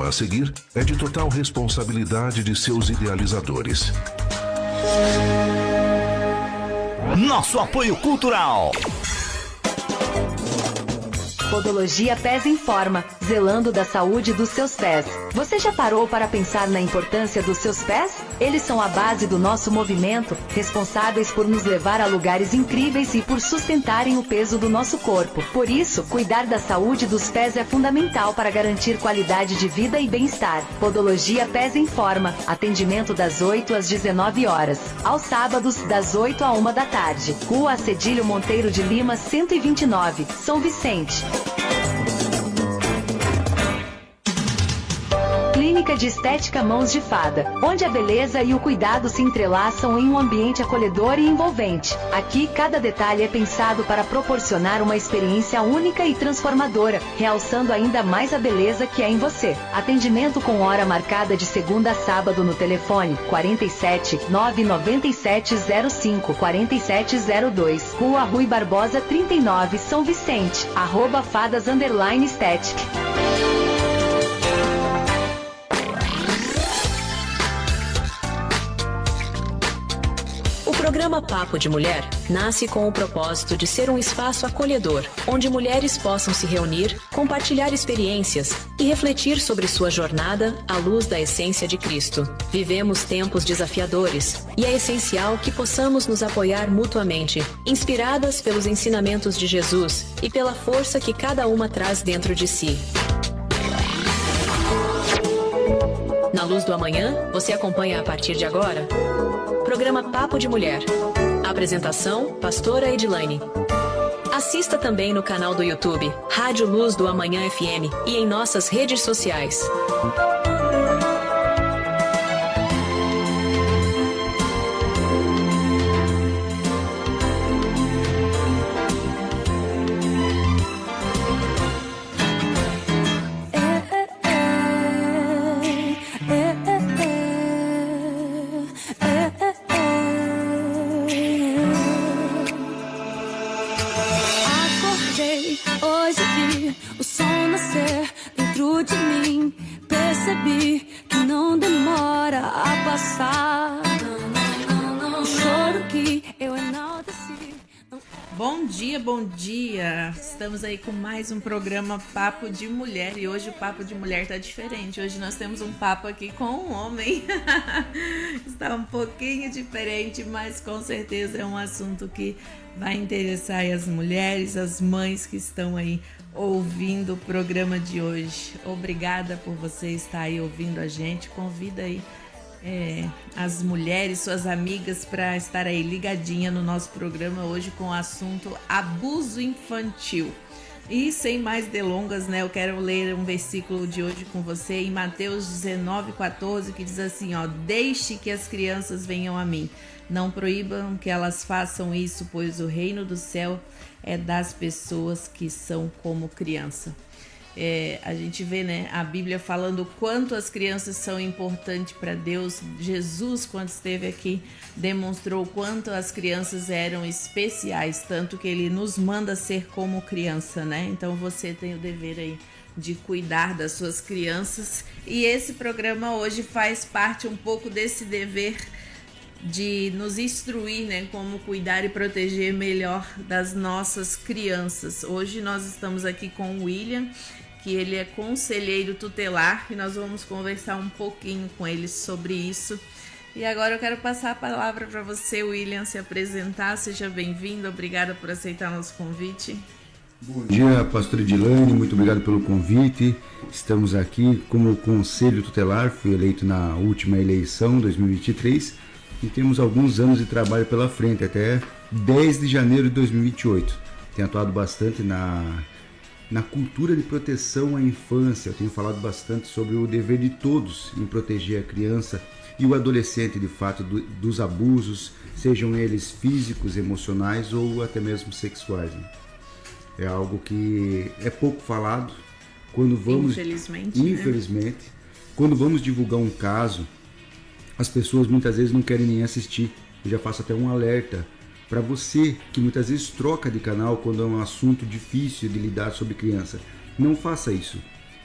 programa a seguir é de total responsabilidade de seus idealizadores. Nosso apoio cultural. Podologia Pés Informa, zelando da saúde dos seus pés. Você já parou para pensar na importância dos seus pés? Eles são a base do nosso movimento, responsáveis por nos levar a lugares incríveis e por sustentarem o peso do nosso corpo. Por isso, cuidar da saúde dos pés é fundamental para garantir qualidade de vida e bem-estar. Podologia Pés Informa, atendimento das 8 às 19 horas. Aos sábados, das 8 à 1 da tarde. Rua Acedilho Monteiro de Lima, 129, São Vicente. Clínica de Estética Mãos de Fada, onde a beleza e o cuidado se entrelaçam em um ambiente acolhedor e envolvente. Aqui, cada detalhe é pensado para proporcionar uma experiência única e transformadora, realçando ainda mais a beleza que é em você. Atendimento com hora marcada de segunda a sábado no telefone 47 997 05 4702, Rua Rui Barbosa 39, São Vicente, @fadas_estética. O programa Papo de Mulher nasce com o propósito de ser um espaço acolhedor, onde mulheres possam se reunir, compartilhar experiências e refletir sobre sua jornada à luz da essência de Cristo. Vivemos tempos desafiadores e é essencial que possamos nos apoiar mutuamente, inspiradas pelos ensinamentos de Jesus e pela força que cada uma traz dentro de si. Na Luz do Amanhã, você acompanha a partir de agora programa Papo de Mulher. Apresentação, Pastora Edilane. Assista também no canal do YouTube, Rádio Luz do Amanhã FM e em nossas redes sociais. Hoje vi o sol nascer dentro de mim. Percebi que não demora a passar. O choro que eu enalteci. Bom dia, bom dia! Estamos aí com mais um programa Papo de Mulher e hoje o Papo de Mulher tá diferente. Hoje nós temos um papo aqui com um homem. Está um pouquinho diferente, mas com certeza é um assunto que vai interessar aí as mulheres, as mães que estão aí ouvindo o programa de hoje. Obrigada por você estar aí ouvindo a gente. Convida aí as mulheres, suas amigas, para estar aí ligadinha no nosso programa hoje com o assunto abuso infantil. E sem mais delongas, né, eu quero ler um versículo de hoje com você em Mateus 19:14, que diz assim, ó: deixe que as crianças venham a mim, não proíbam que elas façam isso, pois o reino do céu é das pessoas que são como criança. A gente vê, né, a Bíblia falando o quanto as crianças são importantes para Deus. Jesus, quando esteve aqui, demonstrou o quanto as crianças eram especiais, tanto que ele nos manda ser como criança, né? Então você tem o dever aí de cuidar das suas crianças. E esse programa hoje faz parte um pouco desse dever de nos instruir, né, como cuidar e proteger melhor das nossas crianças. Hoje nós estamos aqui com o William, que ele é conselheiro tutelar, e nós vamos conversar um pouquinho com ele sobre isso. E agora eu quero passar a palavra para você, William, se apresentar. Seja bem-vindo, obrigada por aceitar nosso convite. Bom dia, pastora Edilane, muito obrigado pelo convite. Estamos aqui como conselho tutelar, fui eleito na última eleição, 2023, e temos alguns anos de trabalho pela frente, até 10 de janeiro de 2028. Tenho atuado bastante na cultura de proteção à infância. Eu tenho falado bastante sobre o dever de todos em proteger a criança e o adolescente, de fato, dos abusos, sejam eles físicos, emocionais ou até mesmo sexuais, né? É algo que é pouco falado. Quando vamos, infelizmente, quando vamos divulgar um caso, as pessoas muitas vezes não querem nem assistir. Eu já faço até um alerta para você que muitas vezes troca de canal quando é um assunto difícil de lidar sobre criança. Não faça isso.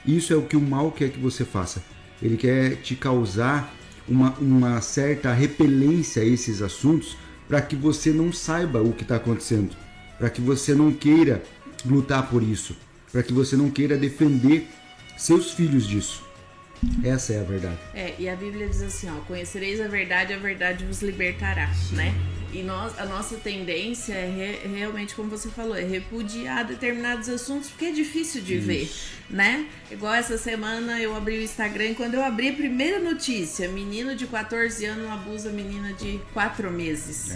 Isso é o que o mal quer que você faça. Ele quer te causar uma certa repelência a esses assuntos para que você não saiba o que está acontecendo, para que você não queira lutar por isso, para que você não queira defender seus filhos disso. Essa é a verdade. E a Bíblia diz assim, ó, conhecereis a verdade vos libertará, né? E a nossa tendência é realmente, como você falou, é repudiar determinados assuntos, porque é difícil de ver, né? Igual essa semana eu abri o Instagram e quando eu abri a primeira notícia, menino de 14 anos abusa menina de 4 meses.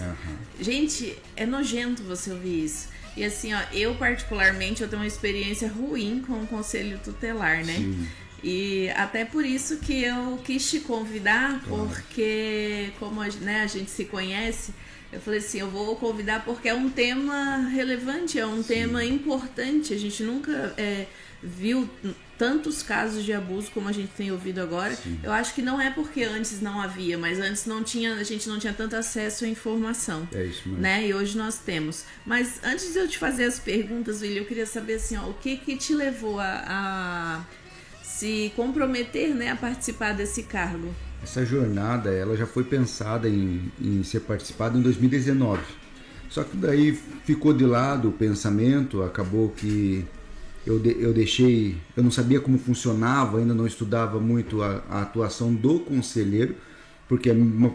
Gente, é nojento você ouvir isso. E assim, ó, eu particularmente, eu tenho uma experiência ruim com o conselho tutelar, né? Sim. E até por isso que eu quis te convidar, porque como a gente se conhece, eu falei assim, eu vou convidar porque é um tema relevante, é um tema importante. A gente nunca viu tantos casos de abuso como a gente tem ouvido agora. Sim. Eu acho que não é porque antes não havia, mas antes a gente não tinha tanto acesso à informação. É isso mesmo. Né? E hoje nós temos. Mas antes de eu te fazer as perguntas, William, eu queria saber assim, ó, o que te levou a se comprometer, né, a participar desse cargo? Essa jornada, ela já foi pensada em ser participada em 2019. Só que daí ficou de lado o pensamento, acabou que eu deixei, eu não sabia como funcionava, ainda não estudava muito a atuação do conselheiro, porque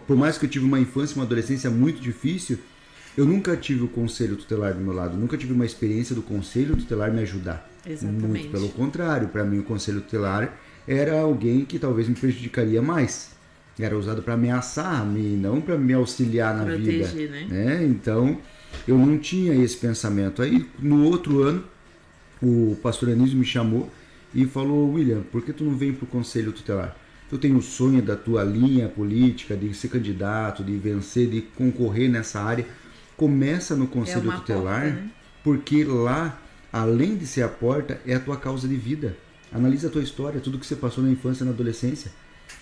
por mais que eu tive uma infância e uma adolescência muito difícil, eu nunca tive o conselho tutelar do meu lado, nunca tive uma experiência do conselho tutelar me ajudar. Exatamente. Muito pelo contrário, para mim o conselho tutelar era alguém que talvez me prejudicaria mais. Era usado para ameaçar-me, não para me auxiliar na vida. Né? Então, eu não tinha esse pensamento. Aí, no outro ano, o pastor Anísio me chamou e falou, William, por que tu não vem para o conselho tutelar? Tu tem o sonho da tua linha política, de ser candidato, de vencer, de concorrer nessa área. Começa no conselho tutelar, porta, né? Porque lá, além de ser a porta, é a tua causa de vida. Analisa a tua história, tudo que você passou na infância e na adolescência.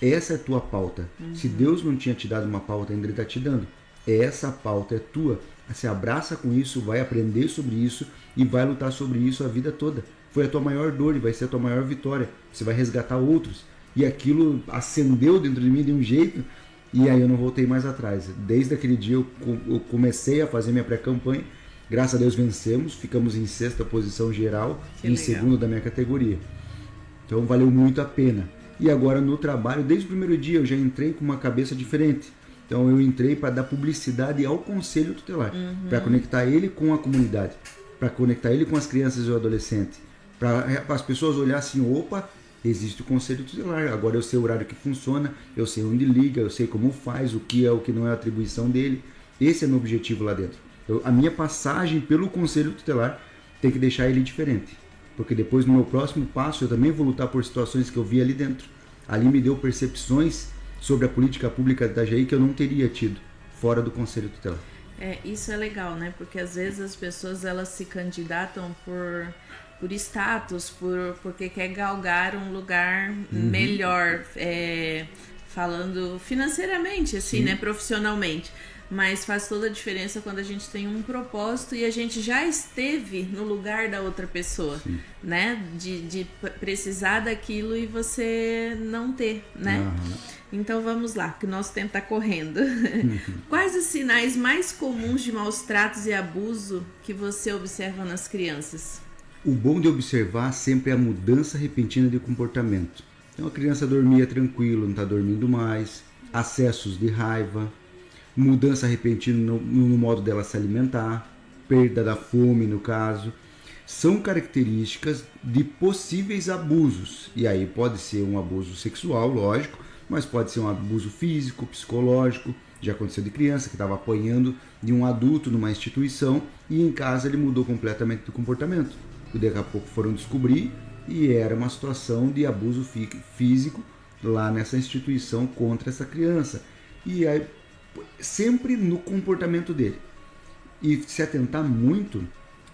Essa é a tua pauta. Se Deus não tinha te dado uma pauta ainda, Ele está te dando. Essa pauta é tua. Você abraça com isso, vai aprender sobre isso e vai lutar sobre isso a vida toda. Foi a tua maior dor e vai ser a tua maior vitória. Você vai resgatar outros. E aquilo acendeu dentro de mim de um jeito, e aí eu não voltei mais atrás. Desde aquele dia eu comecei a fazer minha pré-campanha. Graças a Deus vencemos, ficamos em 6ª posição geral e em 2º da minha categoria. Então valeu muito a pena. E agora no trabalho, desde o primeiro dia, eu já entrei com uma cabeça diferente. Então eu entrei para dar publicidade ao conselho tutelar, para conectar ele com a comunidade, para conectar ele com as crianças e o adolescente, para as pessoas olharem assim, opa, existe o conselho tutelar, agora eu sei o horário que funciona, eu sei onde liga, eu sei como faz, o que é o que não é atribuição dele. Esse é meu objetivo lá dentro. A minha passagem pelo conselho tutelar tem que deixar ele diferente. Porque depois, no meu próximo passo, eu também vou lutar por situações que eu vi ali dentro. Ali me deu percepções sobre a política pública de Itajaí que eu não teria tido fora do Conselho Tutelar. Isso é legal, né? Porque às vezes as pessoas elas se candidatam por status, porque quer galgar um lugar melhor, falando financeiramente, assim, sim, né? Profissionalmente. Mas faz toda a diferença quando a gente tem um propósito e a gente já esteve no lugar da outra pessoa, sim, né? De precisar daquilo e você não ter, né? Então vamos lá, que o nosso tempo está correndo. Quais os sinais mais comuns de maus tratos e abuso que você observa nas crianças? O bom de observar sempre é a mudança repentina de comportamento. Então a criança dormia tranquilo, não está dormindo mais, acessos de raiva, mudança repentina no modo dela se alimentar, perda da fome no caso, são características de possíveis abusos. E aí pode ser um abuso sexual, lógico, mas pode ser um abuso físico, psicológico. Já aconteceu de criança que estava apanhando de um adulto numa instituição e em casa ele mudou completamente de comportamento. E daqui a pouco foram descobrir e era uma situação de abuso físico lá nessa instituição contra essa criança. E aí sempre no comportamento dele e se atentar muito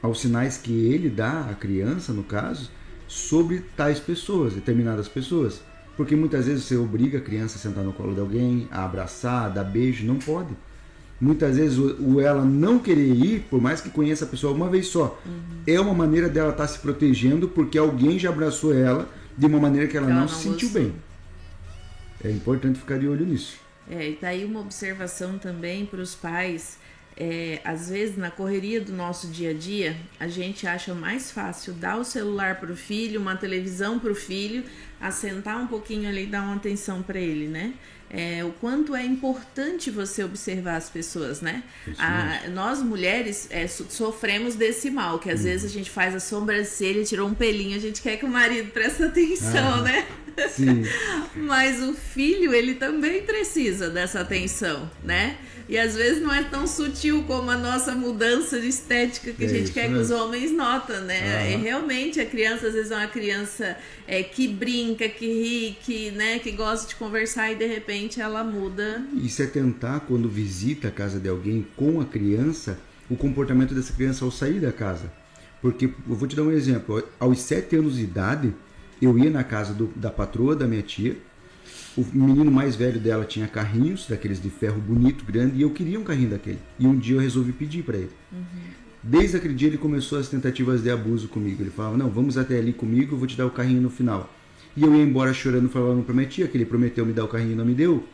aos sinais que ele dá à criança, no caso, sobre tais pessoas, determinadas pessoas, porque muitas vezes você obriga a criança a sentar no colo de alguém, a abraçar, a dar beijo, não pode. Muitas vezes ela não querer ir, por mais que conheça a pessoa uma vez só, é uma maneira dela estar se protegendo porque alguém já abraçou ela de uma maneira que ela não se sentiu gostou. bem. É importante ficar de olho nisso. E tá aí uma observação também para os pais. Às vezes, na correria do nosso dia a dia, a gente acha mais fácil dar o celular pro filho, uma televisão pro filho, assentar um pouquinho ali e dar uma atenção para ele, né? O quanto é importante você observar as pessoas, né? Nós mulheres sofremos desse mal, que às vezes a gente faz a sobrancelha, tirou um pelinho, a gente quer que o marido preste atenção, né? Sim. Mas o filho, ele também precisa dessa atenção, né? E às vezes não é tão sutil como a nossa mudança de estética que a gente quer que os homens notam, né? E realmente a criança, às vezes é uma criança que brinca, que ri, que gosta de conversar e de repente ela muda. Isso é tentar, quando visita a casa de alguém com a criança, o comportamento dessa criança ao sair da casa. Porque, eu vou te dar um exemplo, aos 7 anos de idade, eu ia na casa da patroa da minha tia, o menino mais velho dela tinha carrinhos, daqueles de ferro bonito, grande, e eu queria um carrinho daquele. E um dia eu resolvi pedir para ele. Desde aquele dia ele começou as tentativas de abuso comigo. Ele falava, não, vamos até ali comigo, eu vou te dar o carrinho no final. E eu ia embora chorando, falando para minha tia que ele prometeu me dar o carrinho e não me deu.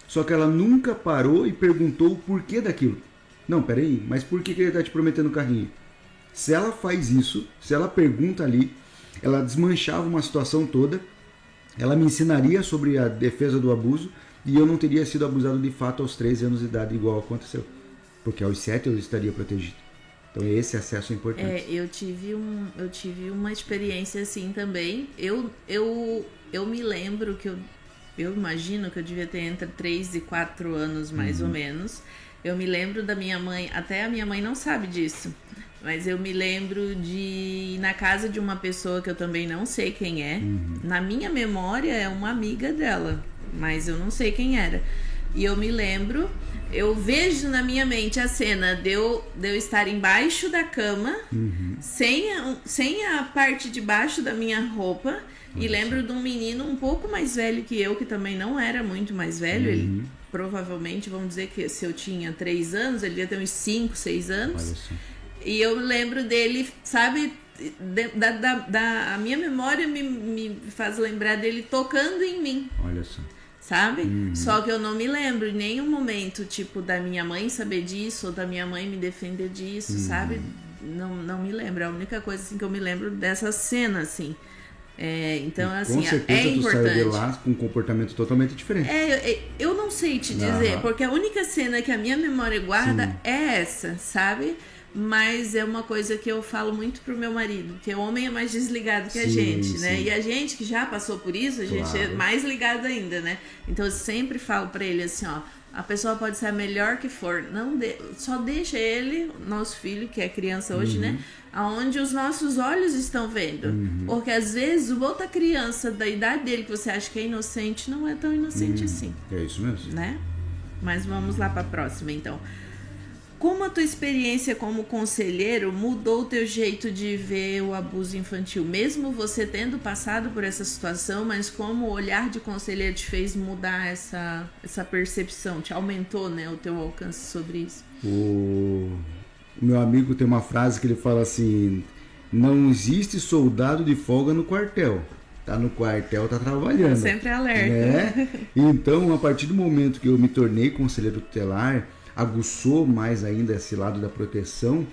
Só que ela nunca parou e perguntou o porquê daquilo. Não, peraí, mas por que ele está te prometendo o carrinho? Se ela faz isso, se ela pergunta ali, ela desmanchava uma situação toda, ela me ensinaria sobre a defesa do abuso e eu não teria sido abusado de fato aos 13 anos de idade, igual aconteceu. Porque aos 7 eu estaria protegido. Então esse acesso é importante. Eu tive uma experiência assim também. Eu me lembro que eu imagino que eu devia ter entre 3 e 4 anos, mais ou menos. Eu me lembro da minha mãe, até a minha mãe não sabe disso, mas eu me lembro de ir na casa de uma pessoa que eu também não sei quem é. Na minha memória é uma amiga dela, mas eu não sei quem era. E eu me lembro, eu vejo na minha mente a cena de eu estar embaixo da cama, sem a parte de baixo da minha roupa. E lembro de um menino um pouco mais velho que eu, que também não era muito mais velho. Ele provavelmente, vamos dizer que se eu tinha 3 anos, ele devia ter uns 5, 6 anos. E eu lembro dele, sabe, a minha memória me faz lembrar dele tocando em mim. Olha só. Sabe? Só que eu não me lembro em nenhum momento, tipo, da minha mãe saber disso, ou da minha mãe me defender disso, sabe? Não me lembro. É a única coisa assim, que eu me lembro dessa cena, assim. Então, assim, com certeza tu importante. saiu de lá com um comportamento totalmente diferente. Eu não sei te dizer, porque a única cena que a minha memória guarda é essa, sabe? Mas é uma coisa que eu falo muito pro meu marido, que o homem é mais desligado que a gente, né? E a gente que já passou por isso, a gente é mais ligado ainda, né? Então eu sempre falo pra ele assim, ó, a pessoa pode ser a melhor que for, só deixa ele, nosso filho, que é criança hoje, né? Aonde os nossos olhos estão vendo. Porque às vezes outra criança da idade dele que você acha que é inocente, não é tão inocente assim. É isso mesmo. Né? Mas vamos lá pra próxima, então. Como a tua experiência como conselheiro mudou o teu jeito de ver o abuso infantil? Mesmo você tendo passado por essa situação, mas como o olhar de conselheiro te fez mudar essa percepção? Te aumentou, né, o teu alcance sobre isso? O meu amigo tem uma frase que ele fala assim, não existe soldado de folga no quartel. Tá no quartel, tá trabalhando. Sempre alerta. Né? Então, a partir do momento que eu me tornei conselheiro tutelar, aguçou mais ainda esse lado da proteção.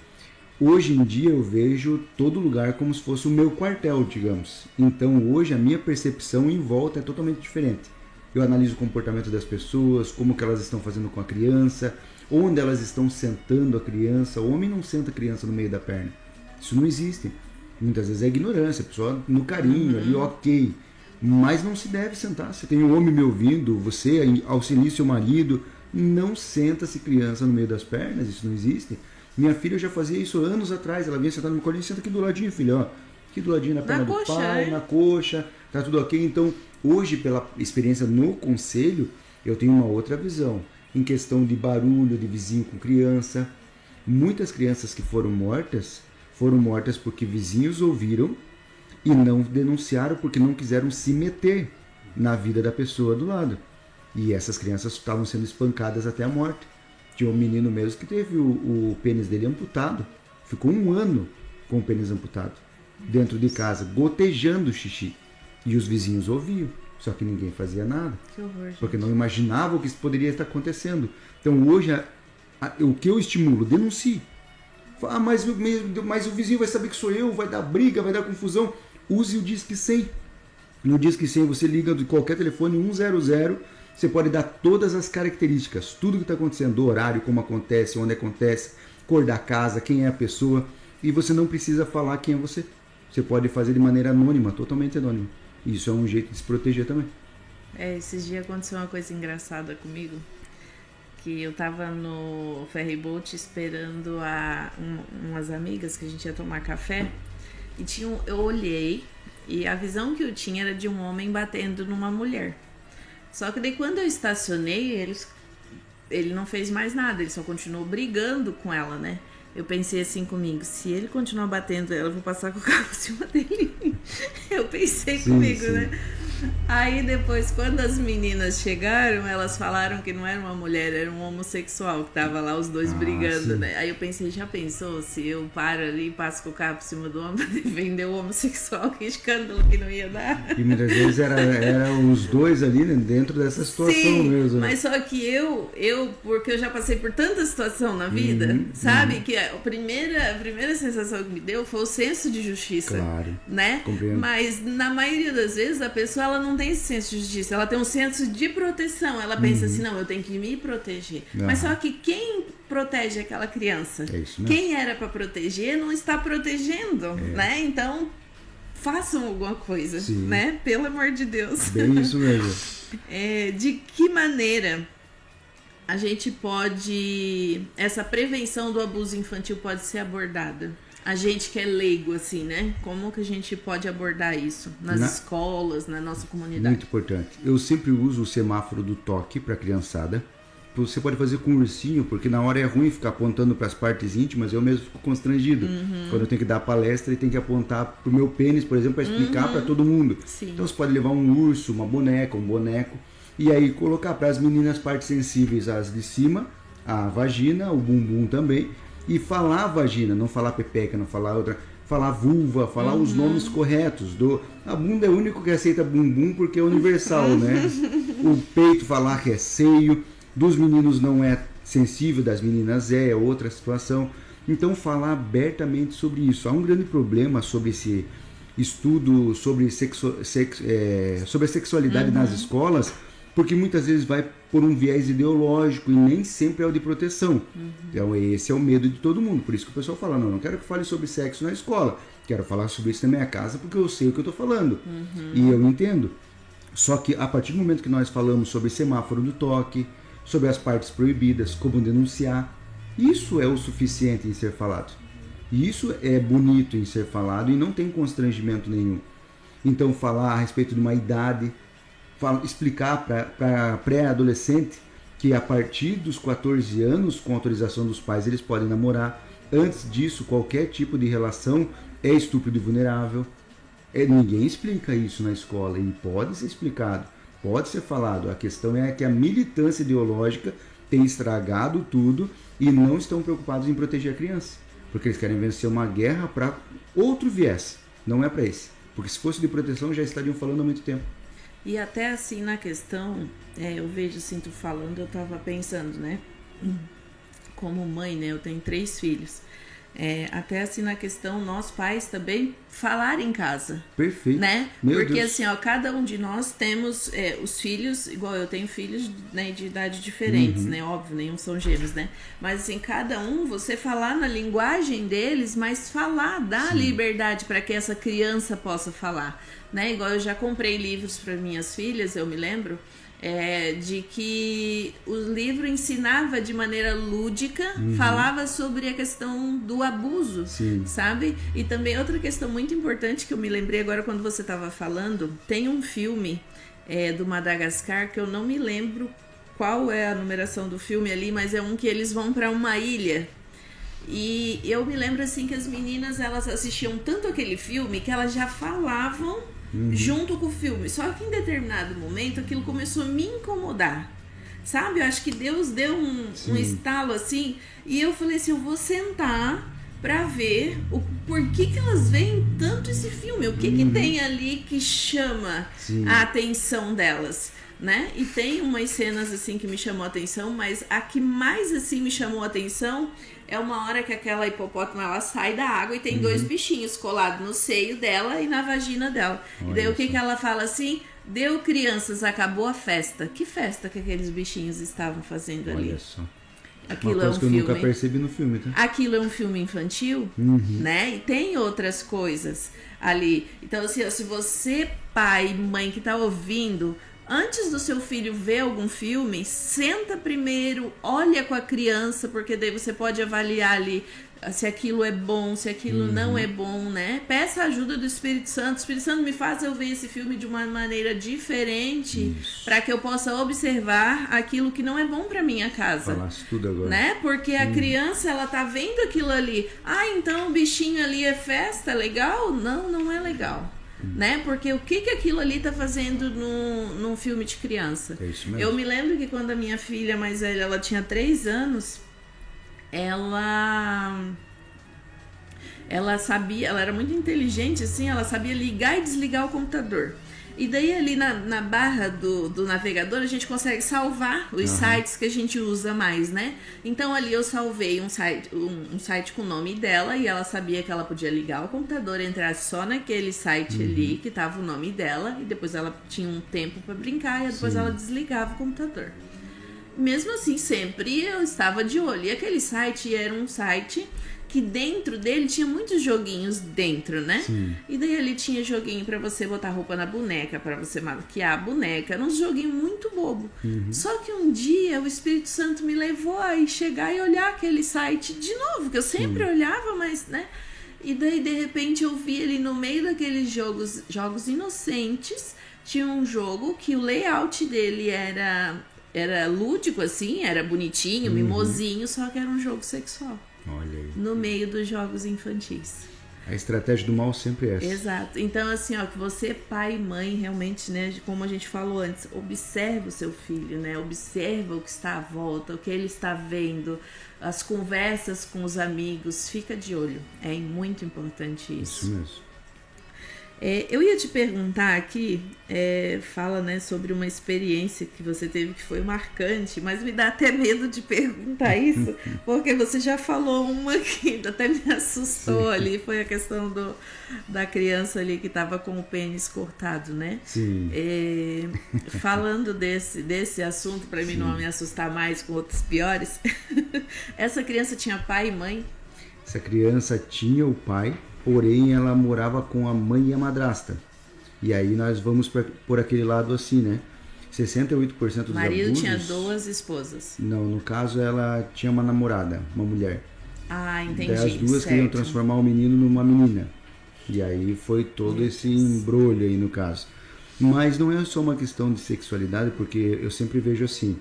Hoje em dia eu vejo todo lugar como se fosse o meu quartel, digamos. Então hoje a minha percepção em volta é totalmente diferente. Eu analiso o comportamento das pessoas, como que elas estão fazendo com a criança, onde elas estão sentando a criança. O homem não senta a criança no meio da perna. Isso não existe. Muitas vezes é ignorância, a pessoa no carinho ali, ok. Mas não se deve sentar. Se tem um homem me ouvindo, você auxilie seu marido, não senta-se criança no meio das pernas, isso não existe. Minha filha já fazia isso anos atrás, ela vinha sentar no meu colo e senta aqui do ladinho, filho, ó. Aqui do ladinho na perna do pai, na coxa, tá tudo ok. Então, hoje, pela experiência no conselho, eu tenho uma outra visão. Em questão de barulho, de vizinho com criança. Muitas crianças que foram mortas porque vizinhos ouviram e não denunciaram porque não quiseram se meter na vida da pessoa do lado. E essas crianças estavam sendo espancadas até a morte. Tinha um menino mesmo que teve o pênis dele amputado. Ficou 1 ano com o pênis amputado. Dentro de casa, gotejando xixi. E os vizinhos ouviam, só que ninguém fazia nada. Que horror, gente. Porque não imaginavam o que poderia estar acontecendo. Então hoje, o que eu estimulo? Denuncie. Mas o vizinho vai saber que sou eu, vai dar briga, vai dar confusão. Use o Disque 100. No Disque 100 você liga de qualquer telefone 100, você pode dar todas as características, tudo que está acontecendo, do horário, como acontece, onde acontece, cor da casa, quem é a pessoa, e você não precisa falar quem é você. Você pode fazer de maneira anônima, totalmente anônima. Isso é um jeito de se proteger também. Esses dias aconteceu uma coisa engraçada comigo, que eu tava no ferryboat esperando umas amigas que a gente ia tomar café, e eu olhei, e a visão que eu tinha era de um homem batendo numa mulher. Só que daí quando eu estacionei, ele não fez mais nada, ele só continuou brigando com ela, né? Eu pensei assim comigo, se ele continuar batendo ela, eu vou passar com o carro por cima dele. Eu pensei comigo, sim. Né? Aí depois, quando as meninas chegaram, elas falaram que não era uma mulher, era um homossexual que tava lá, os dois brigando, sim. Né? Aí eu pensei, já pensou se eu paro ali e passo com o carro por cima do homem pra defender o homossexual? Que escândalo que não ia dar. E muitas vezes era os dois ali, né, dentro dessa situação, sim, mesmo. Né? Mas só que eu, porque eu já passei por tanta situação na vida, sabe? Que a primeira sensação que me deu foi o senso de justiça. Claro. Né? Compreendo. Mas na maioria das vezes a pessoa ela não tem esse senso de justiça, ela tem um senso de proteção. Ela pensa assim, não, eu tenho que me proteger. Mas só que quem protege aquela criança? É isso mesmo. Quem era para proteger não está protegendo, né? Então façam alguma coisa, sim. Né? Pelo amor de Deus. Bem isso mesmo. De que maneira a gente essa prevenção do abuso infantil pode ser abordada? A gente que é leigo, assim, né? Como que a gente pode abordar isso nas escolas, na nossa comunidade? Muito importante. Eu sempre uso o semáforo do toque para a criançada. Você pode fazer com o ursinho, porque na hora é ruim ficar apontando para as partes íntimas, eu mesmo fico constrangido. Quando eu tenho que dar palestra e tenho que apontar para o meu pênis, por exemplo, para explicar para todo mundo. Sim. Então você pode levar um urso, uma boneca, um boneco, e aí colocar para as meninas partes sensíveis, as de cima, a vagina, o bumbum também, e falar vagina, não falar pepeca, não falar outra, falar vulva, falar os nomes corretos. A bunda é o único que aceita bumbum porque é universal, né? O peito falar que é seio, dos meninos não é sensível, das meninas é outra situação. Então falar abertamente sobre isso. Há um grande problema sobre esse estudo sobre a sexualidade nas escolas, porque muitas vezes vai por um viés ideológico e nem sempre é o de proteção. Então esse é o medo de todo mundo. Por isso que o pessoal fala, não quero que fale sobre sexo na escola, quero falar sobre isso na minha casa porque eu sei o que eu estou falando. E eu entendo. Só que a partir do momento que nós falamos sobre semáforo do toque, sobre as partes proibidas, como denunciar, isso é o suficiente em ser falado. E isso é bonito em ser falado e não tem constrangimento nenhum. Então falar a respeito de uma idade, explicar para pré-adolescente que a partir dos 14 anos, com autorização dos pais, eles podem namorar. Antes disso, qualquer tipo de relação é estupro de vulnerável. Ninguém explica isso na escola e pode ser explicado, pode ser falado. A questão é que a militância ideológica tem estragado tudo e não estão preocupados em proteger a criança, porque eles querem vencer uma guerra para outro viés, não é para esse. Porque se fosse de proteção já estariam falando há muito tempo. E até assim na questão, eu vejo assim, tu falando, eu tava pensando, né? Como mãe, né? Eu tenho 3 filhos. Até assim na questão, nós pais também falar em casa. Perfeito. Né? Meu Porque Deus. assim, cada um de nós temos os filhos, igual eu tenho filhos, né, de idade diferentes, né? Óbvio, nenhum são gêmeos, né? Mas assim, cada um, você falar na linguagem deles, mas falar, dar liberdade para que essa criança possa falar, né? Igual eu já comprei livros para minhas filhas, eu me lembro, de que o livro ensinava de maneira lúdica, falava sobre a questão do abuso, sabe? E também outra questão muito importante que eu me lembrei agora quando você estava falando, tem um filme do Madagascar que eu não me lembro qual é a numeração do filme ali, mas é um que eles vão para uma ilha. E eu me lembro assim que as meninas, elas assistiam tanto aquele filme que elas já falavam junto com o filme. Só que em determinado momento aquilo começou a me incomodar, sabe? Eu acho que Deus deu um estalo assim, e eu falei assim, eu vou sentar pra ver por que elas veem tanto esse filme, o que tem ali que chama a atenção delas, né? E tem umas cenas assim que me chamou a atenção, mas a que mais assim me chamou a atenção é uma hora que aquela hipopótamo ela sai da água e tem dois bichinhos colados no seio dela e na vagina dela. E daí o que ela fala assim? Deu, crianças, acabou a festa. Que festa que aqueles bichinhos estavam fazendo ali? Olha só. Aquilo Uma coisa é um que eu filme. nunca percebi no filme, tá? Aquilo é um filme infantil, né? E tem outras coisas ali. Então, assim, se você, pai, mãe que tá ouvindo, antes do seu filho ver algum filme, senta primeiro, olha com a criança, porque daí você pode avaliar ali se aquilo é bom, se aquilo não é bom, né? Peça a ajuda do Espírito Santo. O Espírito Santo me faz eu ver esse filme de uma maneira diferente, para que eu possa observar aquilo que não é bom para minha casa. Falasse tudo agora. Né? Porque a criança, ela tá vendo aquilo ali. Ah, então o bichinho ali é festa, legal? Não, não é legal. Né? Porque o que aquilo ali tá fazendo num filme de criança? É isso mesmo. Eu me lembro que quando a minha filha mais velha, ela tinha 3 anos, ela sabia, ela era muito inteligente, assim, ela sabia ligar e desligar o computador. E daí ali na barra do navegador a gente consegue salvar os sites que a gente usa mais, né? Então ali eu salvei um site com o nome dela e ela sabia que ela podia ligar o computador, entrar só naquele site ali que tava o nome dela e depois ela tinha um tempo para brincar e depois ela desligava o computador. Mesmo assim, sempre eu estava de olho. E aquele site era um site que dentro dele tinha muitos joguinhos dentro, né? Sim. E daí ali tinha joguinho pra você botar roupa na boneca, pra você maquiar a boneca. Era um joguinho muito bobo. Só que um dia o Espírito Santo me levou a ir chegar e olhar aquele site de novo, que eu sempre olhava, mas, né? E daí, de repente, eu vi ali no meio daqueles jogos inocentes, tinha um jogo que o layout dele era lúdico, assim, era bonitinho, mimosinho, só que era um jogo sexual. Olha aí. No meio dos jogos infantis. A estratégia do mal sempre é essa. Exato. Então, assim, ó, que você, pai e mãe, realmente, né, como a gente falou antes, observa o seu filho, né? Observa o que está à volta, o que ele está vendo, as conversas com os amigos, fica de olho. É muito importante isso. Isso mesmo. Eu ia te perguntar aqui, fala, né, sobre uma experiência que você teve que foi marcante, mas me dá até medo de perguntar isso, porque você já falou uma que até me assustou ali, foi a questão da criança ali que estava com o pênis cortado, né? Sim. Falando desse assunto, para mim não me assustar mais com outros piores, essa criança tinha pai e mãe? Essa criança tinha o pai, porém ela morava com a mãe e a madrasta. E aí nós vamos por aquele lado assim, né? 68% dos abusos... O marido tinha 2 esposas. Não, no caso ela tinha uma namorada, uma mulher. Ah, entendi. Daí as duas queriam transformar o menino numa menina. E aí foi todo esse embrolho aí no caso. Mas não é só uma questão de sexualidade, porque eu sempre vejo assim...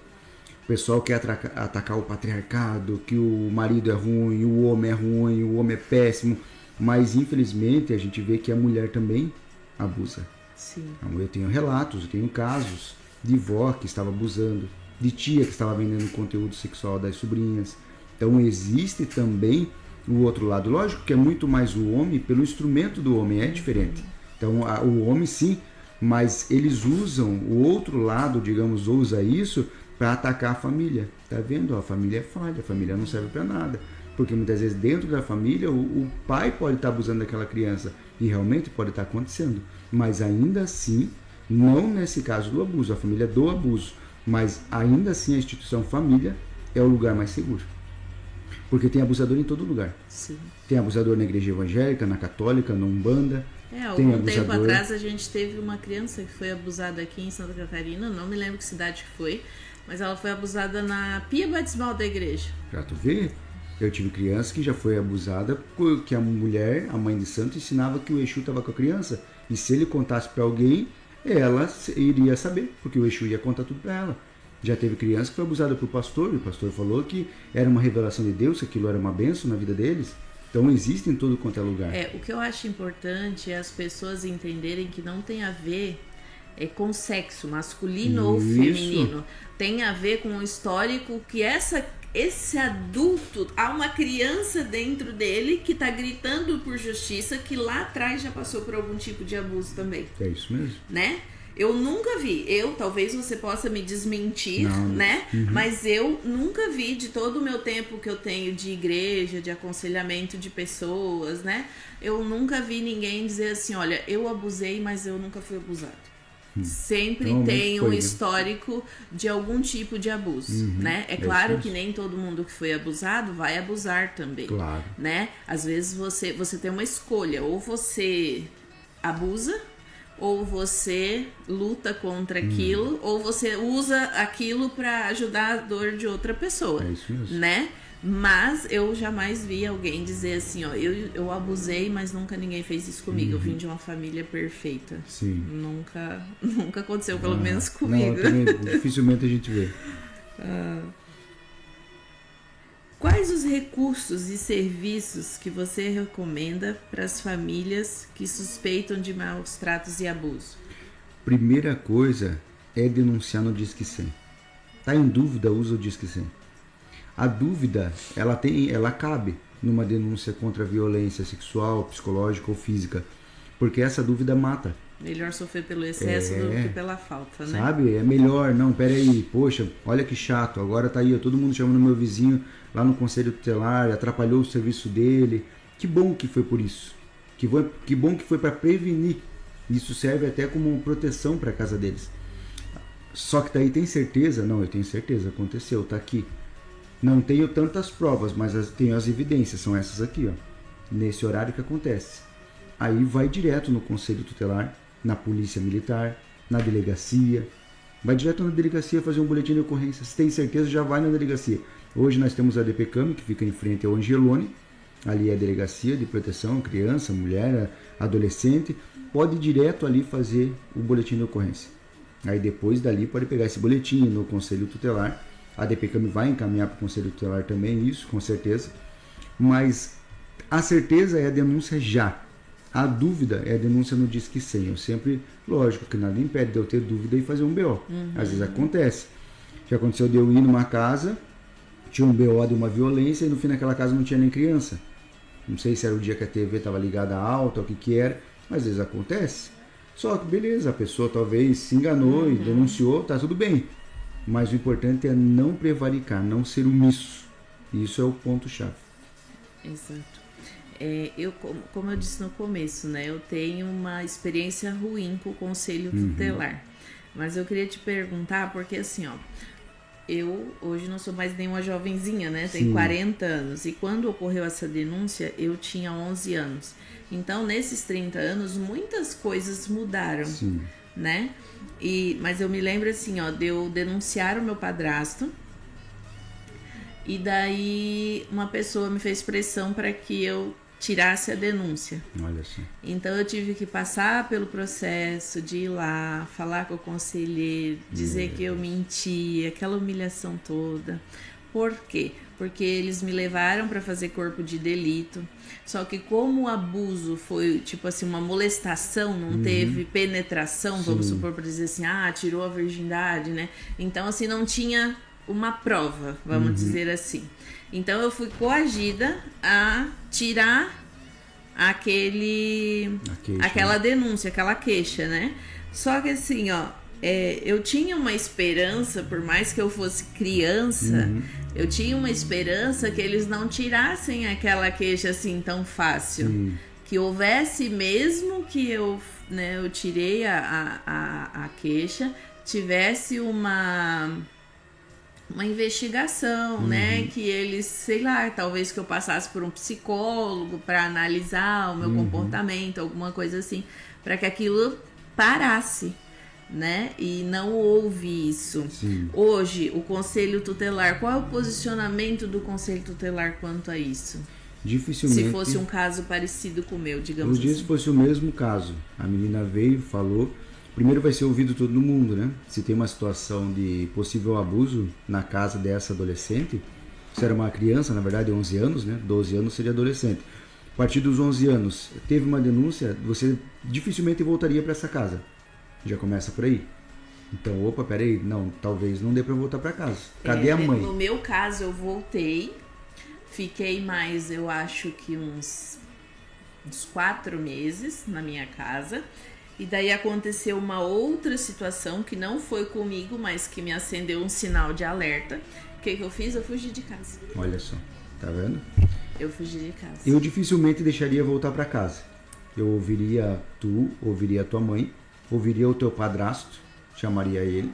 O pessoal quer atacar o patriarcado, que o marido é ruim, o homem é péssimo... Mas, infelizmente, a gente vê que a mulher também abusa. Sim. Eu tenho relatos, eu tenho casos de vó que estava abusando, de tia que estava vendendo conteúdo sexual das sobrinhas. Então, existe também o outro lado. Lógico que é muito mais o homem, pelo instrumento do homem, é diferente. Então, o homem sim, mas eles usam, o outro lado, digamos, usa isso para atacar a família. Tá vendo? A família é falha, a família não serve para nada. Porque muitas vezes dentro da família o pai pode estar abusando daquela criança e realmente pode estar acontecendo. Mas ainda assim, não nesse caso do abuso, a família do abuso, mas ainda assim a instituição família é o lugar mais seguro. Porque tem abusador em todo lugar. Sim. Tem abusador na igreja evangélica, na católica, na Umbanda. Algum tempo atrás a gente teve uma criança que foi abusada aqui em Santa Catarina, não me lembro que cidade que foi, mas ela foi abusada na pia batismal da igreja. Pra tu ver? Eu tive criança que já foi abusada porque a mulher, a mãe de santo, ensinava que o Exu estava com a criança. E se ele contasse para alguém, ela iria saber, porque o Exu ia contar tudo para ela. Já teve criança que foi abusada por pastor, e o pastor falou que era uma revelação de Deus, que aquilo era uma bênção na vida deles. Então existe em todo quanto é lugar. O que eu acho importante é as pessoas entenderem que não tem a ver com sexo masculino ou feminino. Tem a ver com o histórico que essa esse adulto, há uma criança dentro dele que tá gritando por justiça, que lá atrás já passou por algum tipo de abuso também. É isso mesmo. Né? Eu nunca vi, talvez você possa me desmentir, Não. né? Mas eu nunca vi, de todo o meu tempo que eu tenho de igreja, de aconselhamento de pessoas, né? Eu nunca vi ninguém dizer assim, olha, eu abusei, mas eu nunca fui abusado. Sempre tem um histórico de algum tipo de abuso, né? É claro que nem todo mundo que foi abusado vai abusar também, Claro. né? Às vezes você tem uma escolha, ou você abusa, ou você luta contra aquilo, ou você usa aquilo para ajudar a dor de outra pessoa, É isso mesmo. né? Mas eu jamais vi alguém dizer assim, ó, eu abusei, mas nunca ninguém fez isso comigo. Eu vim de uma família perfeita. Sim. Nunca aconteceu, pelo menos comigo. Não, também, dificilmente a gente vê. Quais os recursos e serviços que você recomenda para as famílias que suspeitam de maus tratos e abuso? Primeira coisa é denunciar no Disque 100. Tá em dúvida, usa o Disque 100. A dúvida, ela cabe numa denúncia contra a violência sexual, psicológica ou física, porque essa dúvida mata. Melhor sofrer pelo excesso do que pela falta, né? Sabe? É melhor, não, peraí, poxa, olha que chato, agora tá aí, ó, todo mundo chamando meu vizinho lá no conselho tutelar, atrapalhou o serviço dele. Que bom que foi por isso. Que bom que foi para prevenir. Isso serve até como proteção para a casa deles. Só que daí tem certeza? Não, eu tenho certeza, aconteceu, tá aqui. Não tenho tantas provas, mas tenho as evidências, são essas aqui, ó. Nesse horário que acontece. Aí vai direto no conselho tutelar, na polícia militar, na delegacia. Vai direto na delegacia fazer um boletim de ocorrência. Se tem certeza, já vai na delegacia. Hoje nós temos a DPCAM, que fica em frente ao Angelone. Ali é a delegacia de proteção, criança, mulher, adolescente. Pode ir direto ali fazer o boletim de ocorrência. Aí depois dali pode pegar esse boletim no conselho tutelar. A DPCAM vai encaminhar para o conselho tutelar também, isso, com certeza. Mas a certeza é a denúncia já. A dúvida é a denúncia no Disque 100. Eu sempre, lógico que nada impede de eu ter dúvida e fazer um BO. Às vezes acontece. Já aconteceu de eu ir numa casa, tinha um BO de uma violência e no fim daquela casa não tinha nem criança. Não sei se era o dia que a TV estava ligada alta ou o que era, mas às vezes acontece. Só que beleza, a pessoa talvez se enganou e denunciou, tá tudo bem. Mas o importante é não prevaricar, não ser omisso. Isso é o ponto-chave. Exato. Como eu disse no começo, né? Eu tenho uma experiência ruim com o conselho tutelar. Mas eu queria te perguntar, porque assim, ó, eu hoje não sou mais nenhuma jovenzinha, né? Tenho 40 anos. E quando ocorreu essa denúncia, eu tinha 11 anos. Então, nesses 30 anos, muitas coisas mudaram, né? Mas eu me lembro assim, ó, de eu denunciar o meu padrasto. E daí uma pessoa me fez pressão para que eu tirasse a denúncia. Olha só. Então eu tive que passar pelo processo de ir lá, falar com o conselheiro, dizer que eu menti, aquela humilhação toda. Por quê? Porque eles me levaram para fazer corpo de delito. Só que como o abuso foi tipo assim uma molestação, não teve penetração, vamos supor, para dizer assim, tirou a virgindade, né? Então assim não tinha uma prova, vamos dizer assim. Então eu fui coagida a tirar aquela denúncia, aquela queixa, né? Só que assim, ó, eu tinha uma esperança, por mais que eu fosse criança, eu tinha uma esperança que eles não tirassem aquela queixa assim tão fácil. Que houvesse, mesmo que eu tirei a queixa, tivesse uma investigação, né? Que eles, sei lá, talvez que eu passasse por um psicólogo para analisar o meu comportamento, alguma coisa assim, para que aquilo parasse, né? E não houve isso. Hoje, o Conselho Tutelar, qual é o posicionamento do Conselho Tutelar quanto a isso? Dificilmente. Se fosse um caso parecido com o meu, digamos assim. Se fosse o mesmo caso, a menina veio, falou. Primeiro vai ser ouvido todo mundo, né? Se tem uma situação de possível abuso na casa dessa adolescente, se era uma criança, na verdade 11 anos, né? 12 anos seria adolescente. A partir dos 11 anos, teve uma denúncia, você dificilmente voltaria para essa casa. Já começa por aí. Então, opa, peraí, não, talvez não dê pra eu voltar pra casa. Cadê a mãe? No meu caso, eu voltei, fiquei mais, eu acho que uns 4 meses na minha casa. E daí aconteceu uma outra situação que não foi comigo, mas que me acendeu um sinal de alerta. O que eu fiz? Eu fugi de casa. Olha só, tá vendo? Eu fugi de casa. Eu dificilmente deixaria voltar pra casa. Eu ouviria tu, ouviria tua mãe, ouviria o teu padrasto, chamaria ele,